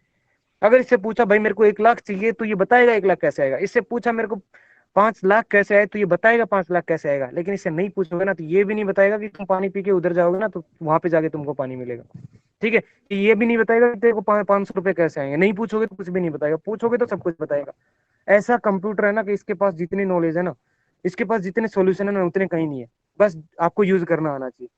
अगर इससे पूछा भाई मेरे को 1 लाख चाहिए, तो ये बताएगा 1 लाख कैसे आएगा। इससे पूछा मेरे को 5 लाख कैसे आए, तो ये बताएगा 5 लाख कैसे आएगा। लेकिन इससे नहीं पूछोगे ना, तो ये भी नहीं बताएगा कि तुम पानी पी के उधर जाओगे ना, तो वहां पे जाके तुमको पानी मिलेगा, ठीक है। कि ये भी नहीं बताएगा कि तेरे को 500 रुपए कैसे आएंगे। नहीं पूछोगे तो कुछ भी नहीं बताएगा, पूछोगे तो सब कुछ बताएगा। ऐसा कंप्यूटर है ना कि इसके पास जितनी नॉलेज है ना, इसके पास जितने सॉल्यूशन है ना, उतने कहीं नहीं है। बस आपको यूज करना आना चाहिए।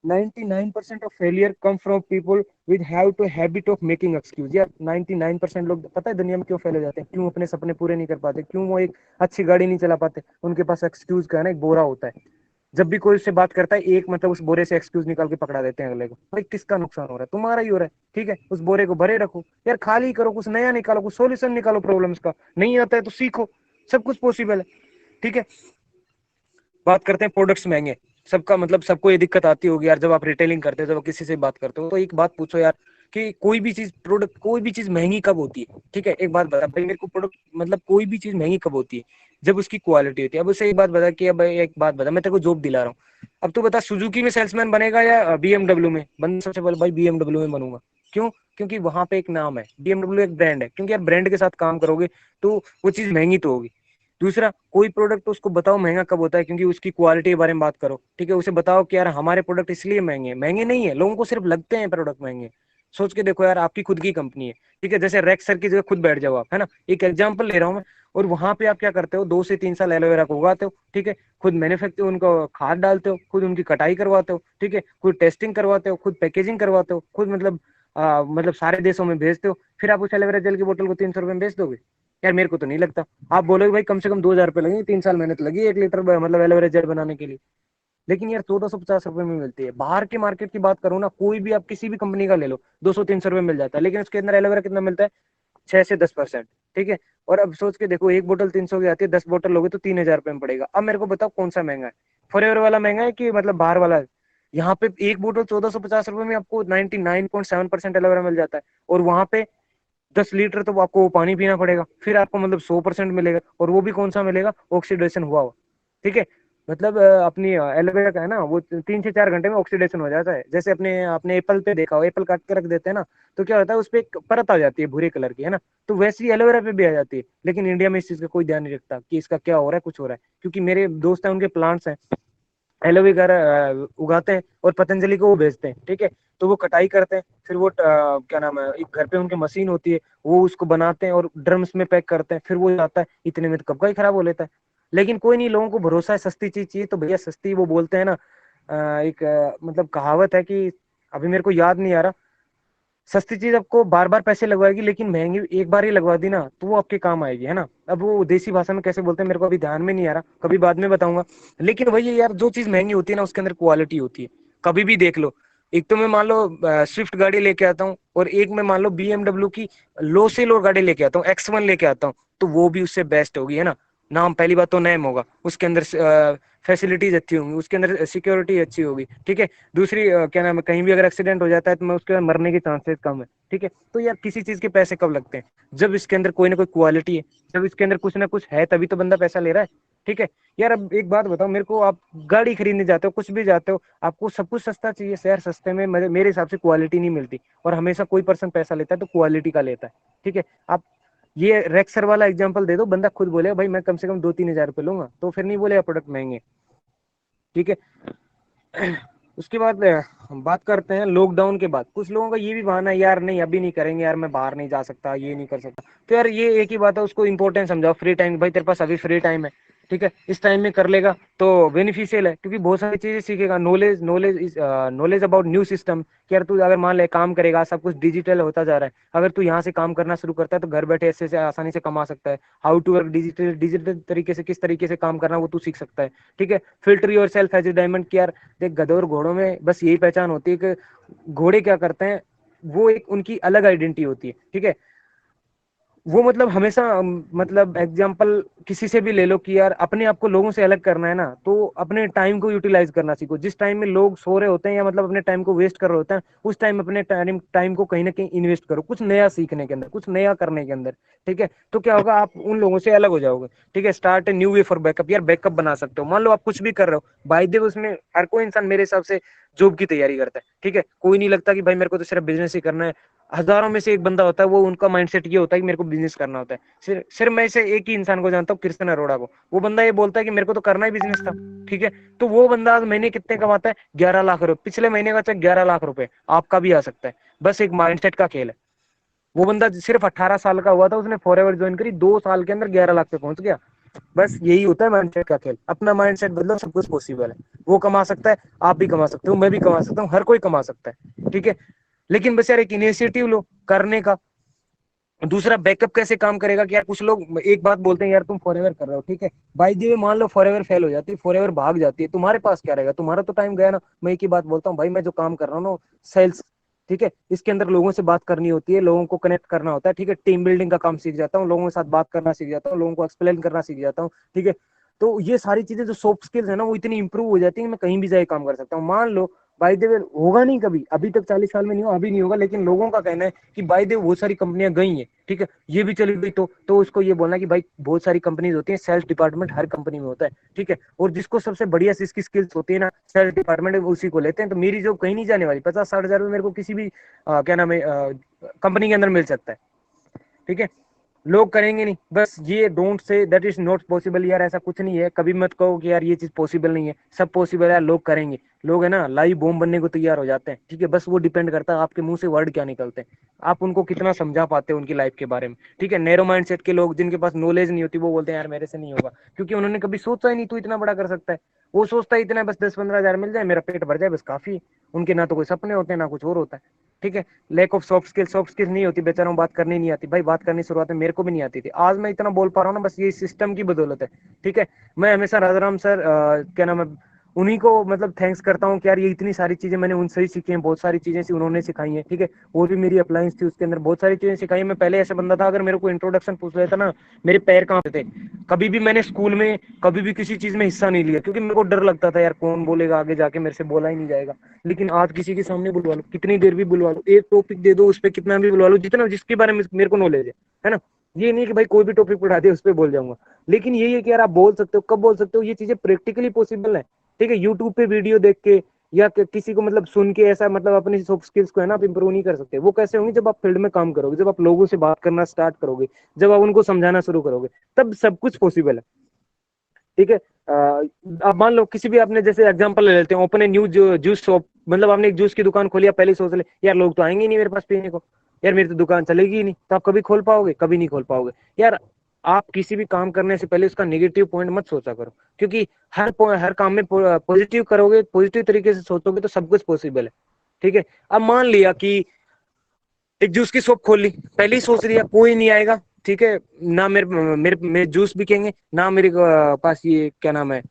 99% of failure come from people with have to habit of making excuse. यार 99% लोग पता है दुनिया में क्यों फेल हो जाते हैं, क्यों अपने सपने पूरे नहीं कर पाते, क्यों वो एक अच्छी गाड़ी नहीं चला पाते। उनके पास एक्सक्यूज का है ना एक बोरा होता है। जब भी कोई उससे बात करता है, एक मतलब उस बोरे से एक्सक्यूज निकाल के पकड़ा देते हैं अगले को। भाई किसका नुकसान हो रहा है, तुम्हारा ही हो रहा है, ठीक है। उस बोरे को भरे रखो यार, खाली करो, कुछ नया निकालो, कुछ सोल्यूशन निकालो प्रॉब्लम्स का। नहीं आता है तो सीखो, सब कुछ पॉसिबल है, ठीक है। बात करते हैं प्रोडक्ट्स महंगे। सबका मतलब सबको ये दिक्कत आती होगी यार, जब आप रिटेलिंग करते हो, जब आप किसी से बात करते हो, तो एक बात पूछो यार कि कोई भी चीज प्रोडक्ट, कोई भी चीज महंगी कब होती है, ठीक है। एक बात बता भाई मेरे को, प्रोडक्ट मतलब कोई भी चीज महंगी कब होती है, जब उसकी क्वालिटी होती है। अब उसे एक बात बता कि अब एक बात बता, मैं तेरे को जॉब दिला रहा हूँ, अब तू बता सुजुकी में सेल्समैन बनेगा या बीएमडब्ल्यू में बन। सबसे पहले भाई बीएमडब्ल्यू में बनूंगा। क्यों? क्योंकि वहां पे एक नाम है, बीएमडब्ल्यू एक ब्रांड है। क्योंकि यार ब्रांड के साथ काम करोगे तो वो चीज महंगी तो होगी। दूसरा, कोई प्रोडक्ट तो उसको बताओ महंगा कब होता है, क्योंकि उसकी क्वालिटी के बारे में बात करो, ठीक है। उसे बताओ कि यार हमारे प्रोडक्ट इसलिए महंगे हैं, महंगे नहीं है, लोगों को सिर्फ लगते हैं प्रोडक्ट महंगे। सोच के देखो यार, आपकी खुद की कंपनी है, ठीक है। जैसे रेक्स सर की जगह खुद बैठ जाओ आप, है ना, एक एग्जांपल ले रहा हूँ मैं। और वहां पे आप क्या करते हो, 2 से 3 साल एलोवेरा को उगाते हो, ठीक है। खुद मैन्युफैक्चर, उनको खाद डालते हो, खुद उनकी कटाई करवाते हो, ठीक है। खुद टेस्टिंग करवाते हो, खुद पैकेजिंग करवाते हो, खुद मतलब सारे देशों में भेजते हो। फिर आप उस एलोवेरा जेल की बोतल को 300 रुपए में बेच दोगे? यार मेरे को तो नहीं लगता। आप बोलोगे भाई कम से कम 2,000 रुपए लगेंगे, 3 साल मेहनत लगी 1 लीटर मतलब एलोवेरा जेल बनाने के लिए। लेकिन यार 1450 रुपए में मिलती है। बाहर के मार्केट की बात करो ना, कोई भी आप किसी भी कंपनी का ले लो, 200-300 रुपए मिल जाता है, लेकिन उसके अंदर एलोवेरा कितना मिलता है, 6 से 10%, ठीक है। और अब सोच के देखो, एक बोतल 300 की आती है, 10 बोतल लोगे तो 3,000 रुपए में पड़ेगा। अब मेरे को बताओ कौन सा महंगा है, फॉरएवर वाला महंगा है कि मतलब बाहर वाला? यहाँ पे एक बोतल 1450 रुपए में आपको 99.7% एलोवेरा मिल जाता है। और वहां पे 10 लीटर तो आपको वो पानी पीना पड़ेगा, फिर आपको मतलब 100% मिलेगा। और वो भी कौन सा मिलेगा, ऑक्सीडेशन हुआ हुआ, ठीक है। मतलब अपनी एलोवेरा का है ना, वो 3 से 4 घंटे में ऑक्सीडेशन हो जाता है। जैसे अपने अपने एप्पल पे देखा हो, एप्पल काट के रख देते हैं ना, तो क्या होता है, उस पर एक परत आ जाती है भूरे कलर की, है ना। तो वैसे ही एलोवेरा पे भी आ जाती है। लेकिन इंडिया में इस चीज का कोई ध्यान नहीं रखता कि इसका क्या हो रहा है, कुछ हो रहा है। क्योंकि मेरे दोस्त हैं, उनके प्लांट्स हैं, एलोवेरा उगाते हैं और पतंजलि को वो बेचते हैं, ठीक है। तो वो कटाई करते हैं, फिर वो क्या नाम है, एक घर पे उनकी मशीन होती है, वो उसको बनाते हैं और ड्रम्स में पैक करते हैं, फिर वो आता है, इतने में तो कब का ही खराब हो लेता है। लेकिन कोई नहीं, लोगों को भरोसा है, सस्ती चीज चाहिए तो भैया सस्ती। वो बोलते हैं ना, एक मतलब कहावत है कि, अभी मेरे को याद नहीं आ रहा, सस्ती चीज आपको बार बार पैसे लगवाएगी, लेकिन महंगी एक बार ही लगवा दी ना तो वो आपके काम आएगी, है ना। अब वो देसी भाषा में कैसे बोलते हैं मेरे को अभी ध्यान में नहीं आ रहा, कभी बाद में बताऊंगा। लेकिन वही है यार, जो चीज महंगी होती है ना उसके अंदर क्वालिटी होती है। कभी भी देख लो, एक तो मैं मान लो स्विफ्ट गाड़ी लेके आता हूँ, और एक मैं मान लो बीएमडब्ल्यू की लो से लो गाड़ी लेके आता हूँ, X1 लेके आता हूँ, तो वो भी उससे बेस्ट होगी, है ना। नाम, पहली बात तो नेम होगा, उसके अंदर फैसिलिटीज अच्छी होंगी, उसके अंदर सिक्योरिटी अच्छी होगी, ठीक है। दूसरी क्या नाम है, कहीं भी अगर एक्सीडेंट हो जाता है तो मैं उसके मरने के चांसेस कम है, ठीक है। तो यार किसी चीज के पैसे कब लगते हैं, जब इसके अंदर कोई ना कोई क्वालिटी है, जब इसके अंदर कुछ ना कुछ है, तभी तो बंदा पैसा ले रहा है। ठीक है यार। अब एक बात बताओ मेरे को, आप गाड़ी खरीदने जाते हो, कुछ भी जाते हो, आपको सब कुछ सस्ता चाहिए, शहर सस्ते में मेरे हिसाब से क्वालिटी नहीं मिलती, और हमेशा कोई पर्सन पैसा लेता है तो क्वालिटी का लेता है। ठीक है, आप ये रेक्सर वाला एग्जांपल दे दो, बंदा खुद बोलेगा भाई मैं कम से कम 2-3 हज़ार रुपये लूंगा, तो फिर नहीं बोलेगा प्रोडक्ट महंगे। ठीक है। उसके बाद हम बात करते हैं लॉकडाउन के बाद। कुछ लोगों का ये भी बहाना है यार नहीं अभी नहीं करेंगे यार, मैं बाहर नहीं जा सकता, ये नहीं कर सकता। तो यार ये एक ही बात है, उसको इंपॉर्टेंस समझाओ फ्री टाइम। भाई तेरे पास अभी फ्री टाइम है, ठीक है, इस टाइम में कर लेगा तो बेनिफिशियल है, क्योंकि बहुत सारी चीजें सीखेगा। Knowledge knowledge is knowledge about new system कि यार तू अगर मान ले काम करेगा, सब कुछ डिजिटल होता जा रहा है, अगर तू यहाँ से काम करना शुरू करता है तो घर बैठे ऐसे से आसानी से कमा सकता है। How to work digital digital तरीके से, किस तरीके से काम करना वो तू सीख सकता है। ठीक है, filter yourself as a diamond कि यार देख गधों और घोड़ों में बस यही पहचान होती है कि घोड़े क्या करते हैं, वो एक उनकी अलग आइडेंटिटी होती है। ठीक है, वो मतलब हमेशा मतलब एग्जाम्पल किसी से भी ले लो कि यार अपने आप को लोगों से अलग करना है ना, तो अपने टाइम को यूटिलाइज करना सीखो। जिस टाइम में लोग सो रहे होते हैं या मतलब अपने टाइम को वेस्ट कर रहे होते हैं, उस टाइम अपने टाइम को कहीं ना कहीं इन्वेस्ट करो कुछ नया सीखने के अंदर, कुछ नया करने के अंदर। ठीक है, तो क्या होगा, आप उन लोगों से अलग हो जाओगे। ठीक है, start a new way for backup. यार बैकअप बना सकते हो, मान लो आप कुछ भी कर रहे हो, बाय द वे उसमें हर कोई इंसान मेरे हिसाब से जॉब की तैयारी करता है। ठीक है, कोई नहीं लगता कि भाई मेरे को तो सिर्फ बिजनेस ही करना है। हजारों में से एक बंदा होता है, वो उनका माइंडसेट ये होता है कि मेरे को बिजनेस करना होता है। सिर्फ मैं इसे एक ही इंसान को जानता हूँ, कृष्ण अरोड़ा को। वो बंदा ये बोलता है कि मेरे को तो करना ही बिजनेस था। ठीक है, तो वो बंदा आज महीने कितने कमाता है, 11 लाख रुपए। पिछले महीने का चेक 11 लाख रुपए आपका भी आ सकता है, बस एक माइंडसेट का खेल है। वो बंदा सिर्फ 18 साल का हुआ था, उसने फॉरएवर ज्वाइन करी, 2 साल के अंदर 11 लाख पे पहुंच गया। बस यही होता है माइंडसेट का खेल। अपना माइंडसेट बदलो, सब कुछ पॉसिबल है। वो कमा सकता है, आप भी कमा सकते हो, मैं भी कमा सकता हूँ, हर कोई कमा सकता है। ठीक है, लेकिन बस यार एक इनिशिएटिव लो करने का। दूसरा बैकअप कैसे काम करेगा कि यार कुछ लोग एक बात बोलते हैं यार तुम फॉरएवर कर रहे हो, ठीक है, बाई द वे मान लो फॉरएवर फेल हो जाती है, फॉरएवर भाग जाती है, तुम्हारे पास क्या रहेगा, तुम्हारा तो टाइम गया ना। मैं एक ही बात बोलता हूँ भाई, मैं जो काम कर रहा हूँ ना, सेल्स, ठीक है, इसके अंदर लोगों से बात करनी होती है, लोगों को कनेक्ट करना होता है। ठीक है, टीम बिल्डिंग का काम सीख जाता हूँ, लोगों के साथ बात करना सीख जाता हूँ, लोगों को एक्सप्लेन करना सीख जाता हूँ। ठीक है, तो ये सारी चीजें जो सॉफ्ट स्किल्स है ना, वो इतनी इंप्रूव हो जाती है कि मैं कहीं भी जाके काम कर सकता हूँ। मान लो बाय द वे होगा नहीं कभी, अभी तक 40 साल में नहीं हुआ, अभी नहीं होगा, लेकिन लोगों का कहना है कि बाय द वे बहुत सारी कंपनियां गई हैं, ठीक है, ये भी चली गई, तो उसको ये बोलना कि भाई बहुत सारी कंपनीज होती हैं, सेल्स डिपार्टमेंट हर कंपनी में होता है। ठीक है, और जिसको सबसे बढ़िया इसकी स्किल्स होती है ना, सेल्स डिपार्टमेंट, उसी को लेते हैं। तो मेरी जॉब कहीं नहीं जाने वाली, 50-60 हजार मेरे को किसी भी क्या नाम है कंपनी के अंदर मिल सकता है। ठीक है, लोग करेंगे नहीं, बस ये don't say that is not possible. यार ऐसा कुछ नहीं है, कभी मत कहो कि यार ये चीज पॉसिबल नहीं है, सब पॉसिबल है, लोग करेंगे। लोग है ना लाइव बॉम्ब बनने को तैयार हो जाते हैं। ठीक है, बस वो डिपेंड करता है आपके मुंह से वर्ड क्या निकलते हैं, आप उनको कितना समझा पाते हो उनकी लाइफ के बारे में। ठीक है, नैरो माइंडसेट के लोग जिनके पास नॉलेज नहीं होती, वो बोलते हैं यार मेरे से नहीं होगा, क्योंकि उन्होंने कभी सोचा ही नहीं तू इतना बड़ा कर सकता है। वो सोचता है इतना बस 10-15 हजार मिल जाए, मेरा पेट भर जाए, बस काफी। उनके ना तो कोई सपने होते हैं ना कुछ और होता है। ठीक है, lack of soft skill, soft skills नहीं होती बेचारों, बात करनी नहीं आती। भाई बात करनी शुरुआत में मेरे को भी नहीं आती थी, आज मैं इतना बोल पा रहा हूँ ना, बस ये सिस्टम की बदौलत है। ठीक है, मैं हमेशा राजाराम सर क्या नाम है, उन्हीं को मतलब थैंक्स करता हूँ कि यार ये इतनी सारी चीजें मैंने उनसे ही सीखी हैं, बहुत सारी चीजें उन्होंने सिखाई हैं। ठीक है, और भी मेरी अप्लायंस थी, उसके अंदर बहुत सारी चीजें सिखाई। मैं पहले ऐसा बंदा था, अगर मेरे को इंट्रोडक्शन पूछ लेता ना, मेरे पैर कांपते थे। कभी भी मैंने स्कूल में कभी भी किसी चीज में हिस्सा नहीं लिया, क्योंकि मेरे को डर लगता था यार कौन बोलेगा आगे जाके, मेरे से बोला ही नहीं जाएगा। लेकिन आज किसी के सामने बुलवा लो, कितनी देर भी बुलवा लो, एक टॉपिक दे दो, उस पर कितना भी बुलवा लो, जितना जिसके बारे में मेरे को नॉलेज है ना। ये नहीं कि भाई कोई भी टॉपिक पढ़ा दे उस पर बोल जाऊंगा, लेकिन यही है कि यार आप बोल सकते हो, कब बोल सकते हो, ये चीजें प्रैक्टिकली पॉसिबल है। ठीक है, यूट्यूब पे वीडियो देख के या किसी को मतलब सुन के ऐसा मतलब अपनी सॉफ्ट स्किल्स को है ना आप इंप्रूव नहीं कर सकते। वो कैसे होंगे, जब आप फील्ड में काम करोगे, जब आप लोगों से बात करना स्टार्ट करोगे, जब आप उनको समझाना शुरू करोगे, तब सब कुछ पॉसिबल है। ठीक है, अब मान लो किसी भी, आपने जैसे एग्जांपल ले लेते हैं, open a new juice shop, मतलब आपने एक जूस की दुकान खोली, आप पहले ही सोच ले यार लोग तो आएंगे नहीं मेरे पास पीने को, यार मेरी तो दुकान चलेगी ही नहीं, तो आप कभी खोल पाओगे, कभी नहीं खोल पाओगे। यार आप किसी भी काम करने से पहले उसका नेगेटिव पॉइंट मत सोचा करो, क्योंकि हर काम में पॉजिटिव करोगे, पॉजिटिव तरीके से सोचोगे तो सब कुछ पॉसिबल है। ठीक है, अब मान लिया कि एक जूस की शॉप खोल ली, पहले ही सोच लिया कोई नहीं आएगा, ठीक है, ना मेरे जूस बिकेंगे, ना मेरे पास ये क्या नाम है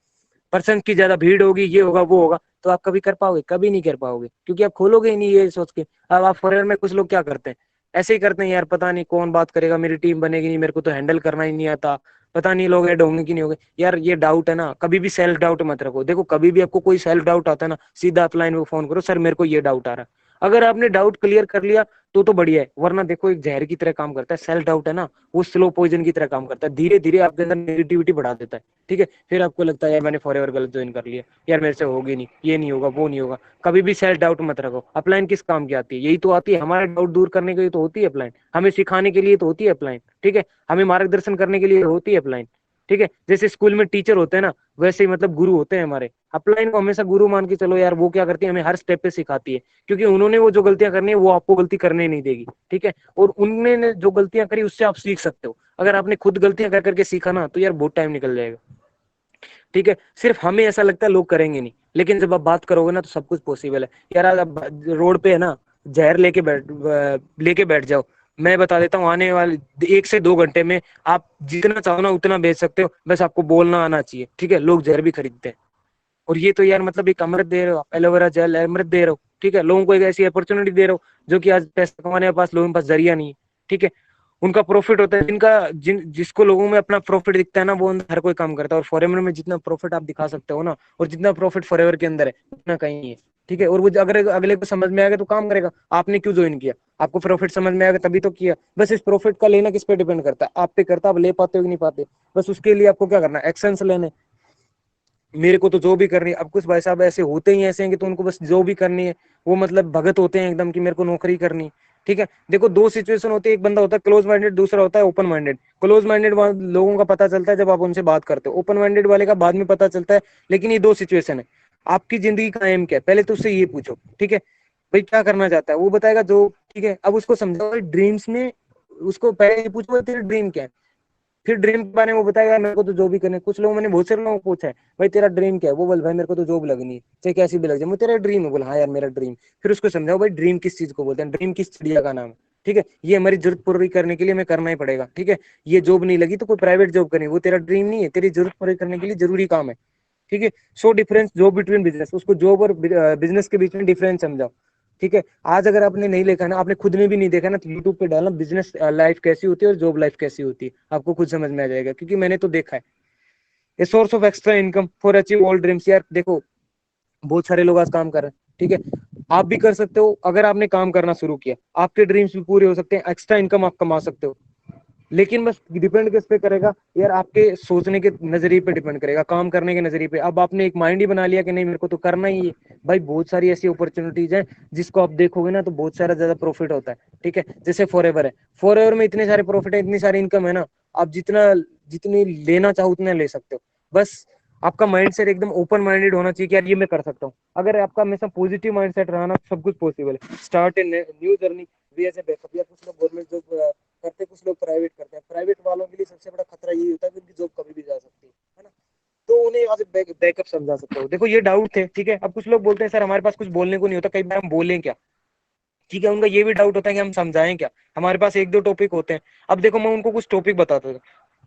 पर्सन की ज्यादा भीड़ होगी, ये होगा वो होगा, तो आप कभी कर पाओगे, कभी नहीं कर पाओगे, क्योंकि आप खोलोगे ही नहीं ये सोच के। अब आप फॉरेन में कुछ लोग क्या करते हैं, ऐसे ही करते हैं, यार पता नहीं कौन बात करेगा, मेरी टीम बनेगी नहीं, मेरे को तो हैंडल करना ही नहीं आता, पता नहीं लोग ऐड होंगे कि नहीं होंगे। यार ये डाउट है ना, कभी भी सेल्फ डाउट मत रखो। देखो कभी भी आपको कोई सेल्फ डाउट आता है ना, सीधा अपलाइन में फोन करो, सर मेरे को ये डाउट आ रहा है। अगर आपने डाउट क्लियर कर लिया, तो बढ़िया है, वरना देखो एक जहर की तरह काम करता है। सेल्फ डाउट है ना, वो स्लो पॉइजन की तरह काम करता है, धीरे धीरे आपके अंदर नेगेटिविटी बढ़ा देता है। ठीक है, फिर आपको लगता है यार मैंने फॉरएवर गलत ज्वाइन कर लिया, यार मेरे से होगी नहीं, ये नहीं होगा, वो नहीं होगा। कभी भी सेल्फ डाउट मत रखो। अपलाइन किस काम की आती है? यही तो आती है, हमारा डाउट दूर करने के लिए तो होती है अपलाइन, हमें सिखाने के लिए तो होती है अपलाइन। ठीक है, हमें मार्गदर्शन करने के लिए होती है अपलाइन। ठीक है, जैसे स्कूल में टीचर होते हैं ना, वैसे ही मतलब गुरु होते हैं हमारे। अपलाइन को हमेशा गुरु मान के चलो यार, वो क्या करती है, हमें हर स्टेप पे सिखाती है, क्योंकि उन्होंने वो जो गलतियां करनी है वो आपको गलती करने नहीं देगी। ठीक है, और उनने जो गलतियां करी उससे आप सीख सकते हो। अगर आपने खुद गलतियां कर करके सीखा ना, तो यार बहुत टाइम निकल जाएगा। ठीक है, सिर्फ हमें ऐसा लगता है लोग करेंगे नहीं, लेकिन जब आप बात करोगे ना तो सब कुछ पॉसिबल है। यार आज आप रोड पे है ना, जहर लेके बैठ जाओ, मैं बता देता हूँ आने वाले 1 से 2 घंटे में आप जितना चाहो ना उतना बेच सकते हो, बस आपको बोलना आना चाहिए। ठीक है, लोग जहर भी खरीदते हैं। और ये तो यार मतलब एक अमृत दे रहे हो, एलोवेरा जेल अमृत दे रहे हो। ठीक है, लोगों को एक ऐसी अपॉर्चुनिटी दे रहे हो जो कि आज पैसा कमाने के पास लोगों के पास जरिया नहीं है। ठीक है, उनका प्रॉफिट होता है, जिसको लोगों में अपना प्रॉफिट दिखता है ना, वो हर कोई काम करता है। और फॉरेवर में जितना प्रॉफिट आप दिखा सकते हो ना, और जितना प्रॉफिट फॉरेवर के अंदर है उतना कहीं नहीं है। ठीक है, और वो अगर अगले को समझ में आएगा तो काम करेगा। आपने क्यों ज्वाइन किया? आपको प्रॉफिट समझ में आएगा तभी तो किया। बस इस प्रॉफिट का लेना किस पे डिपेंड करता है? आप पे करता है, आप ले पाते हो कि नहीं पाते। बस उसके लिए आपको क्या करना है, एक्शंस लेने। मेरे को तो जो भी करनी है, अब कुछ भाई साहब ऐसे होते ही ऐसे हैं कि तो उनको बस जो भी करनी है, वो मतलब भगत होते हैं एकदम कि मेरे को नौकरी करनी है। ठीक है, देखो दो सिचुएशन होती है, एक बंदा होता है क्लोज माइंडेड, दूसरा होता है ओपन माइंडेड। क्लोज माइंडेड लोगों का पता चलता है जब आप उनसे बात करते हो, ओपन माइंडेड वाले का बाद में पता चलता है। लेकिन ये दो सिचुएशन है। आपकी जिंदगी का एम क्या है, पहले तो उससे ये पूछो। ठीक है, भाई क्या करना चाहता है, वो बताएगा जो। ठीक है, अब उसको समझाओ ड्रीम्स में, उसको पहले ये पूछो तेरे ड्रीम क्या है, फिर ड्रीम के बारे में वो बताएगा मेरे को तो जो भी करना है। कुछ लोग, मैंने बहुत से लोगों को पूछा है भाई तेरा ड्रीम क्या है, वो बोल भाई मेरे को तो जॉब लगनी है, चाहे कैसी भी लग जाए, मैं तेरा ड्रीम है। बोला हाँ यार मेरा ड्रीम। फिर उसको समझाओ भाई ड्रीम किस चीज को बोलते हैं, ड्रीम किस चिड़िया का नाम है। ठीक है, ये हमारी जरूरत पूरी करने के लिए हमें करना ही पड़ेगा। ठीक है, ये जॉब नहीं लगी तो कोई प्राइवेट जॉब करनी, वो तेरा ड्रीम नहीं है, तेरी जरूरत पूरी करने के लिए जरूरी काम है। ठीक है, so difference job between business, उसको जॉब और बिजनेस के बीच में डिफरेंस समझाओ। ठीक है, आज अगर आपने नहीं देखा ना, आपने खुद में भी नहीं देखा ना, तो यूट्यूब पे डालना बिजनेस लाइफ कैसी होती है और जॉब लाइफ कैसी होती है, आपको खुद समझ में आ जाएगा, क्योंकि मैंने तो देखा है। A source of extra income for achieve all dreams. यार देखो बहुत सारे लोग आज काम कर रहे हैं। ठीक है, आप भी कर सकते हो, अगर आपने काम करना शुरू किया आपके ड्रीम्स भी पूरे हो सकते हैं, एक्स्ट्रा इनकम आप कमा सकते हो। लेकिन बस डिपेंड किस पे करेगा यार, आपके सोचने के नजरिए पे डिपेंड करेगा, काम करने के नजरिए पे। अब आपने एक माइंड ही बना लिया कि नहीं मेरे को तो करना ही है, भाई बहुत सारी ऐसी अपॉर्चुनिटीज है जिसको आप देखोगे ना तो बहुत सारा ज्यादा प्रॉफिट होता है। ठीक है, जैसे फॉरएवर है, फॉरएवर में इतने सारे प्रॉफिट है, इतनी सारी इनकम है ना, आप जितना जितनी लेना चाहो उतने ले सकते हो। बस आपका माइंड सेट एकदम ओपन माइंडेड होना चाहिए कि यार ये मैं कर सकता हूँ। अगर आपका हमेशा पॉजिटिव माइंड सेट रहा ना, सब कुछ पॉसिबल है। Start a new journey we as a backup. या कुछ लोग गवर्नमेंट जॉब करते हैं, कुछ लोग प्राइवेट करते हैं। प्राइवेट वालों के लिए सबसे बड़ा खतरा ये होता है कि उनकी जॉब कभी भी जा सकती है ना। तो उन्हें आज बैकअप समझा सकते हो। देखो ये डाउट थे। ठीक है, अब कुछ लोग बोलते हैं सर हमारे पास कुछ बोलने को नहीं होता, कई बार हम बोलें क्या। ठीक है, उनका ये भी डाउट होता है कि हम समझाएं क्या, हमारे पास एक दो टॉपिक होते हैं। अब देखो मैं उनको कुछ टॉपिक बताता हूँ,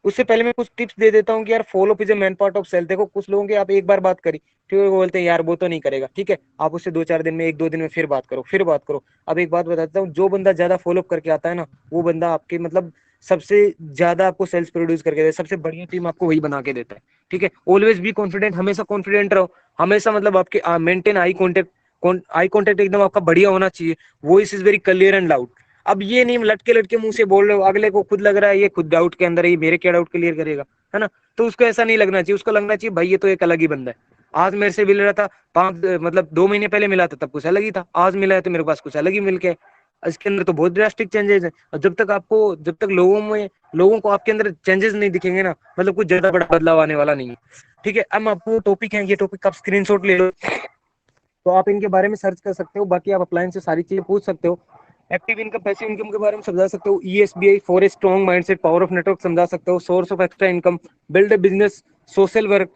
उससे पहले मैं कुछ टिप्स दे देता हूँ कि यार follow is a main part of sale. देखो कुछ लोगों की आप एक बार बात करी, ठीक है, वो बोलते हैं यार वो तो नहीं करेगा। ठीक है, आप उससे 2-4 दिन में, 1-2 दिन में फिर बात करो, फिर बात करो। अब एक बात बताता हूँ, जो बंदा ज्यादा फॉलो करके आता है ना, वो बंदा आपके मतलब सबसे ज्यादा आपको सेल्स प्रोड्यूस करके देता है, सबसे बढ़िया टीम आपको वही बना के देता है। ठीक है, ऑलवेज बी कॉन्फिडेंट, हमेशा कॉन्फिडेंट रहो। हमेशा मतलब आपके मेंटेन आई कॉन्टेक्ट एकदम आपका बढ़िया होना चाहिए। Voice is very clear and loud. अब ये नहीं लटके लटके मुंह से बोल रहे हो, अगले को खुद लग रहा है ये खुद डाउट के अंदर है, ये मेरे क्या डाउट क्लियर करेगा, है ना। तो उसको ऐसा नहीं लगना चाहिए, उसको लगना चाहिए भाई ये तो एक अलग ही बंदा है। आज मेरे से मिल रहा था, 2 महीने पहले मिला था तब कुछ अलग ही था, आज मिला है तो मेरे पास कुछ अलग ही मिल के। इसके अंदर तो बहुत ड्रास्टिक चेंजेस है। और जब तक लोगों को आपके अंदर चेंजेस नहीं दिखेंगे ना, मतलब कुछ ज्यादा बड़ा बदलाव आने वाला नहीं है। ठीक है, अब आपको टॉपिक है, ये टॉपिक आप स्क्रीनशॉट ले लो, तो आप इनके बारे में सर्च कर सकते हो। बाकी आप अप्लायंस से सारी चीजें पूछ सकते हो। एक्टिव इनकम, पैसिव इनकम के बारे में समझा सकते हो। ESBI for a strong mindset, power of network समझा सकते हो। Source of extra income, build a business, social work,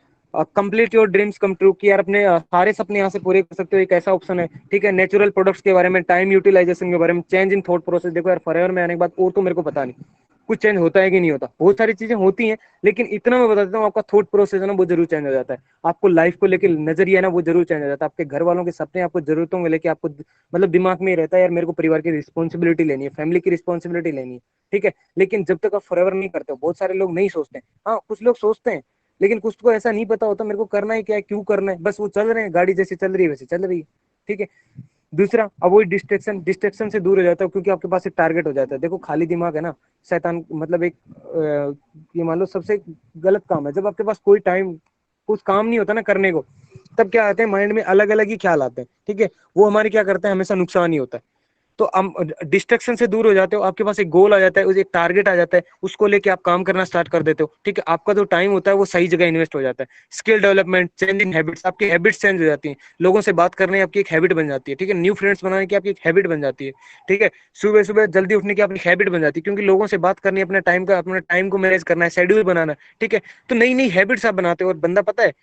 complete your dreams come true, कि यार अपने सारे सपने यहाँ से पूरे कर सकते हो, एक ऐसा ऑप्शन है। ठीक है, नेचुरल प्रोडक्ट्स के बारे में, टाइम यूटिलाइजेशन के बारे में, चेंज इन थॉट प्रोसेस। देखो यार फॉरएवर में आने के बाद और तो मेरे को पता नहीं कुछ चेंज होता है कि नहीं होता, बहुत सारी चीजें होती हैं, लेकिन इतना मैं बता देता हूँ आपका थॉट प्रोसेस है ना वो जरूर चेंज हो जाता है। आपको लाइफ को लेकर नजरिया है ना वो जरूर चेंज हो जाता है। आपके घर वालों के सपने, आपको जरूरतों को लेकर आपको मतलब दिमाग में ही रहता है यार मेरे को परिवार की रिस्पॉन्सिबिलिटी लेनी है, फैमिली की रिस्पॉन्सिबिलिटी लेनी है। ठीक है, लेकिन जब तक आप फॉरएवर नहीं करते हो, बहुत सारे लोग नहीं सोचते। हाँ कुछ लोग सोचते हैं, लेकिन कुछ को ऐसा नहीं पता होता मेरे को करना है क्या है, क्यों करना है, बस वो चल रहे हैं, गाड़ी जैसे चल रही है वैसे चल रही है। ठीक है, दूसरा, अवॉइड डिस्ट्रैक्शन, डिस्ट्रैक्शन से दूर हो जाता है क्योंकि आपके पास एक टारगेट हो जाता है। देखो खाली दिमाग है ना शैतान, मतलब एक ये मान लो सबसे गलत काम है। जब आपके पास कोई टाइम, कुछ काम नहीं होता ना करने को, तब क्या आते हैं माइंड में अलग अलग ही ख्याल आते हैं, ठीक है, वो हमारे क्या करते हैं, हमेशा नुकसान ही होता है। तो हम डिस्ट्रक्शन से दूर हो जाते हो, आपके पास एक गोल आ जाता है, उस एक टारगेट आ जाता है, उसको लेके आप काम करना स्टार्ट कर देते हो, ठीक है, आपका जो टाइम होता है वो सही जगह इन्वेस्ट हो जाता है। Skill development, change in habits, आपकी हैबिट्स चेंज हो जाती हैं, लोगों से बात करने आपकी एक हैबिट बन जाती है, ठीक है, न्यू फ्रेंड्स बनाने की आपकी एक हैबिट बन जाती है, ठीक है, सुबह सुबह जल्दी उठने की आपकी हैबिट बन जाती है, क्योंकि लोगों से बात करनी है, अपने टाइम को मैनेज करना है, शेड्यूल बनाना है, ठीक है। तो नई नई हैबिट्स आप बनाते हो, और बंदा पता है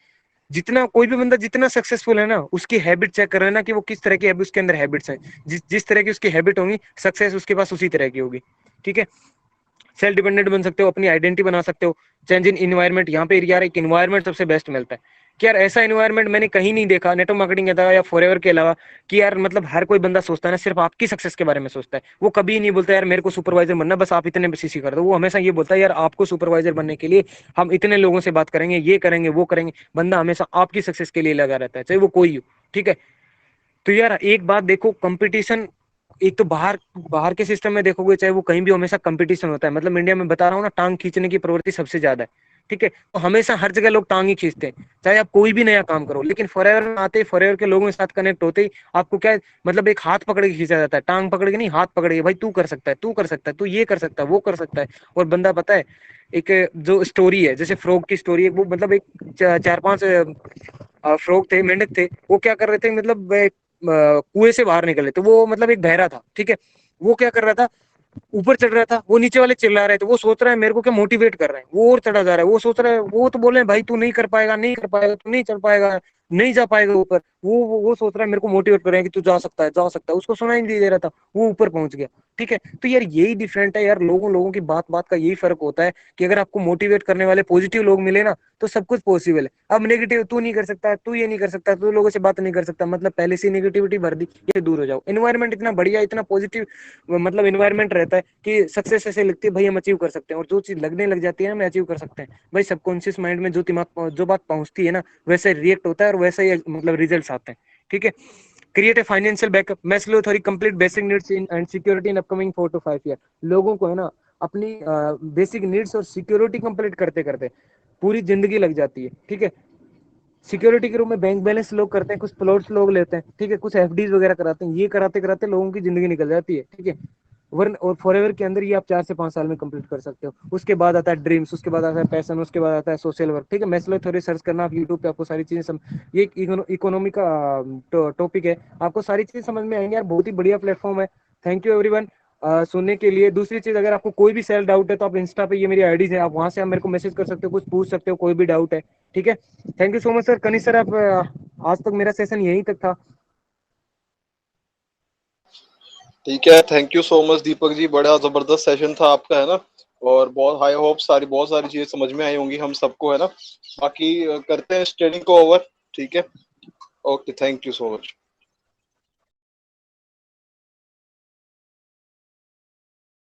जितना, कोई भी बंदा जितना सक्सेसफुल है ना, उसकी हैबिट चेक कर रहे हैं ना कि वो किस तरह की हैबिट, उसके अंदर हैबिट्स हैं, जिस तरह की उसकी हैबिट होंगी, सक्सेस उसके पास उसी तरह की होगी, ठीक है। सेल्फ डिपेंडेंट बन सकते हो, अपनी आइडेंटिटी बना सकते हो। चेंज इन इन्वायरमेंट, यहाँ पे यार एक इन्वायरमेंट सबसे बेस्ट मिलता है कि यार ऐसा इन्वायरमेंट मैंने कहीं नहीं देखा नेटवर्क मार्केटिंग के अलावा या फॉरएवर के अलावा, कि यार मतलब हर कोई बंदा सोचता है ना सिर्फ आपकी सक्सेस के बारे में सोचता है। वो कभी नहीं बोलता यार मेरे को सुपरवाइजर बनना, बस आप इतने सीसी कर दो। वो हमेशा ये बोलता है यार आपको सुपरवाइजर बनने के लिए हम इतने लोगों से बात करेंगे, ये करेंगे वो करेंगे। बंदा हमेशा आपकी सक्सेस के लिए लगा रहता है, चाहे वो कोई हो, ठीक है। तो यार एक बात देखो, कंपटीशन, एक तो बाहर बाहर के सिस्टम में देखोगे चाहे वो कहीं भी, हमेशा कंपटीशन होता है। मतलब इंडिया में बता रहा हूँ ना, टांग खींचने की प्रवृत्ति सबसे ज्यादा है, ठीक है। तो हमेशा हर जगह लोग टांग ही खींचते हैं, चाहे आप कोई भी नया काम करो। लेकिन फॉरएवर में आते ही, फॉरएवर के लोगों के साथ कनेक्ट होते ही आपको क्या है, मतलब एक हाथ पकड़ के खींचा जाता है, टांग पकड़ के नहीं, हाथ पकड़ के, भाई तू कर सकता है, तू कर सकता है, तू ये कर सकता है, वो कर सकता है। और बंदा पता है, एक जो स्टोरी है, जैसे फ्रॉग की स्टोरी है, वो मतलब एक चार पांच फ्रॉग थे, मेंढक थे, वो क्या कर रहे थे, मतलब कुएं से बाहर निकले। तो वो मतलब एक बहरा था, ठीक है, वो क्या कर रहा था, ऊपर चढ़ रहा था, वो नीचे वाले चिल्ला रहे थे, वो सोच रहा है मेरे को क्या मोटिवेट कर रहे हैं, वो और चढ़ा जा रहा है। वो सोच रहा है, वो तो बोल रहे हैं भाई तू नहीं कर पाएगा, नहीं कर पाएगा, तू नहीं चढ़ पाएगा, नहीं जा पाएगा ऊपर। वो सोच रहा है मेरे को मोटिवेट कर रहे हैं कि तू जा सकता है, जा सकता है। उसको सुनाई नहीं दे रहा था, वो ऊपर पहुंच गया, ठीक है। तो यार यही डिफरेंट है यार, लोगों लोगों की बात बात का यही फर्क होता है कि अगर आपको मोटिवेट करने वाले पॉजिटिव लोग मिले ना, तो सब कुछ पॉसिबल है। अब नेगेटिव, तू नहीं कर सकता, तू ये नहीं कर सकता, तू लोगों से बात नहीं कर सकता, मतलब पहले से नेगेटिविटी भर दी, ये दूर हो जाओ। एनवायरमेंट इतना बढ़िया, इतना पॉजिटिव मतलब एनवायरमेंट रहता है कि सक्सेस ऐसे लगती है भाई हम अचीव कर सकते हैं। और जो चीज लगने लग जाती है ना, हम अचीव कर सकते हैं, भाई सबकॉन्शियस माइंड में जो दिमाग, जो बात पहुंचती है ना, वैसे रिएक्ट होता है और वैसे ही मतलब रिजल्ट्स आते हैं, ठीक है। Create a financial backup, Maslow theory, complete basic needs in and security in upcoming 4 to 5 year. लोगों को है ना अपनी बेसिक नीड्स और सिक्योरिटी कंप्लीट करते करते पूरी जिंदगी लग जाती है, ठीक है। सिक्योरिटी के रूप में बैंक बैलेंस लोग करते हैं, कुछ प्लॉट्स लोग लेते हैं, ठीक है, कुछ एफडीज वगैरह कराते हैं। ये कराते कराते लोगों की जिंदगी निकल जाती है, ठीक है। वरन और फॉरएवर के अंदर ये आप 4 से 5 साल में कंप्लीट कर सकते हो। उसके बाद आता है ड्रीम्स, उसके बाद आता है पैशन, उसके बाद आता है सोशल वर्क, ठीक है। मैस्लो थ्योरी सर्च करना आप यूट्यूब पे, आपको सारी चीजें ये इकोनॉमी का टॉपिक है, आपको सारी चीजें समझ में आएंगे यार। बहुत ही बढ़िया प्लेटफॉर्म है। थैंक यू एवरीवन सुनने के लिए। दूसरी चीज, अगर आपको कोई भी सेल्फ डाउट है तो आप इंस्टा पे, ये मेरी आईडीज है, आप वहां से आप मेरे को मैसेज कर सकते हो, कुछ पूछ सकते हो, कोई भी डाउट है, ठीक है। Thank you so much sir. कनिष्ठ सर, आप आज तक मेरा सेशन यहीं तक था। ठीक है, thank you so much Deepak ji, बड़ा जबरदस्त सेशन था आपका, है ना। और बहुत हाई होप, बहुत सारी चीजें समझ में आई होंगी हम सबको, है ना। बाकी करते हैं इस ट्रेनिंग को ओवर, ठीक है। Okay, thank you so much.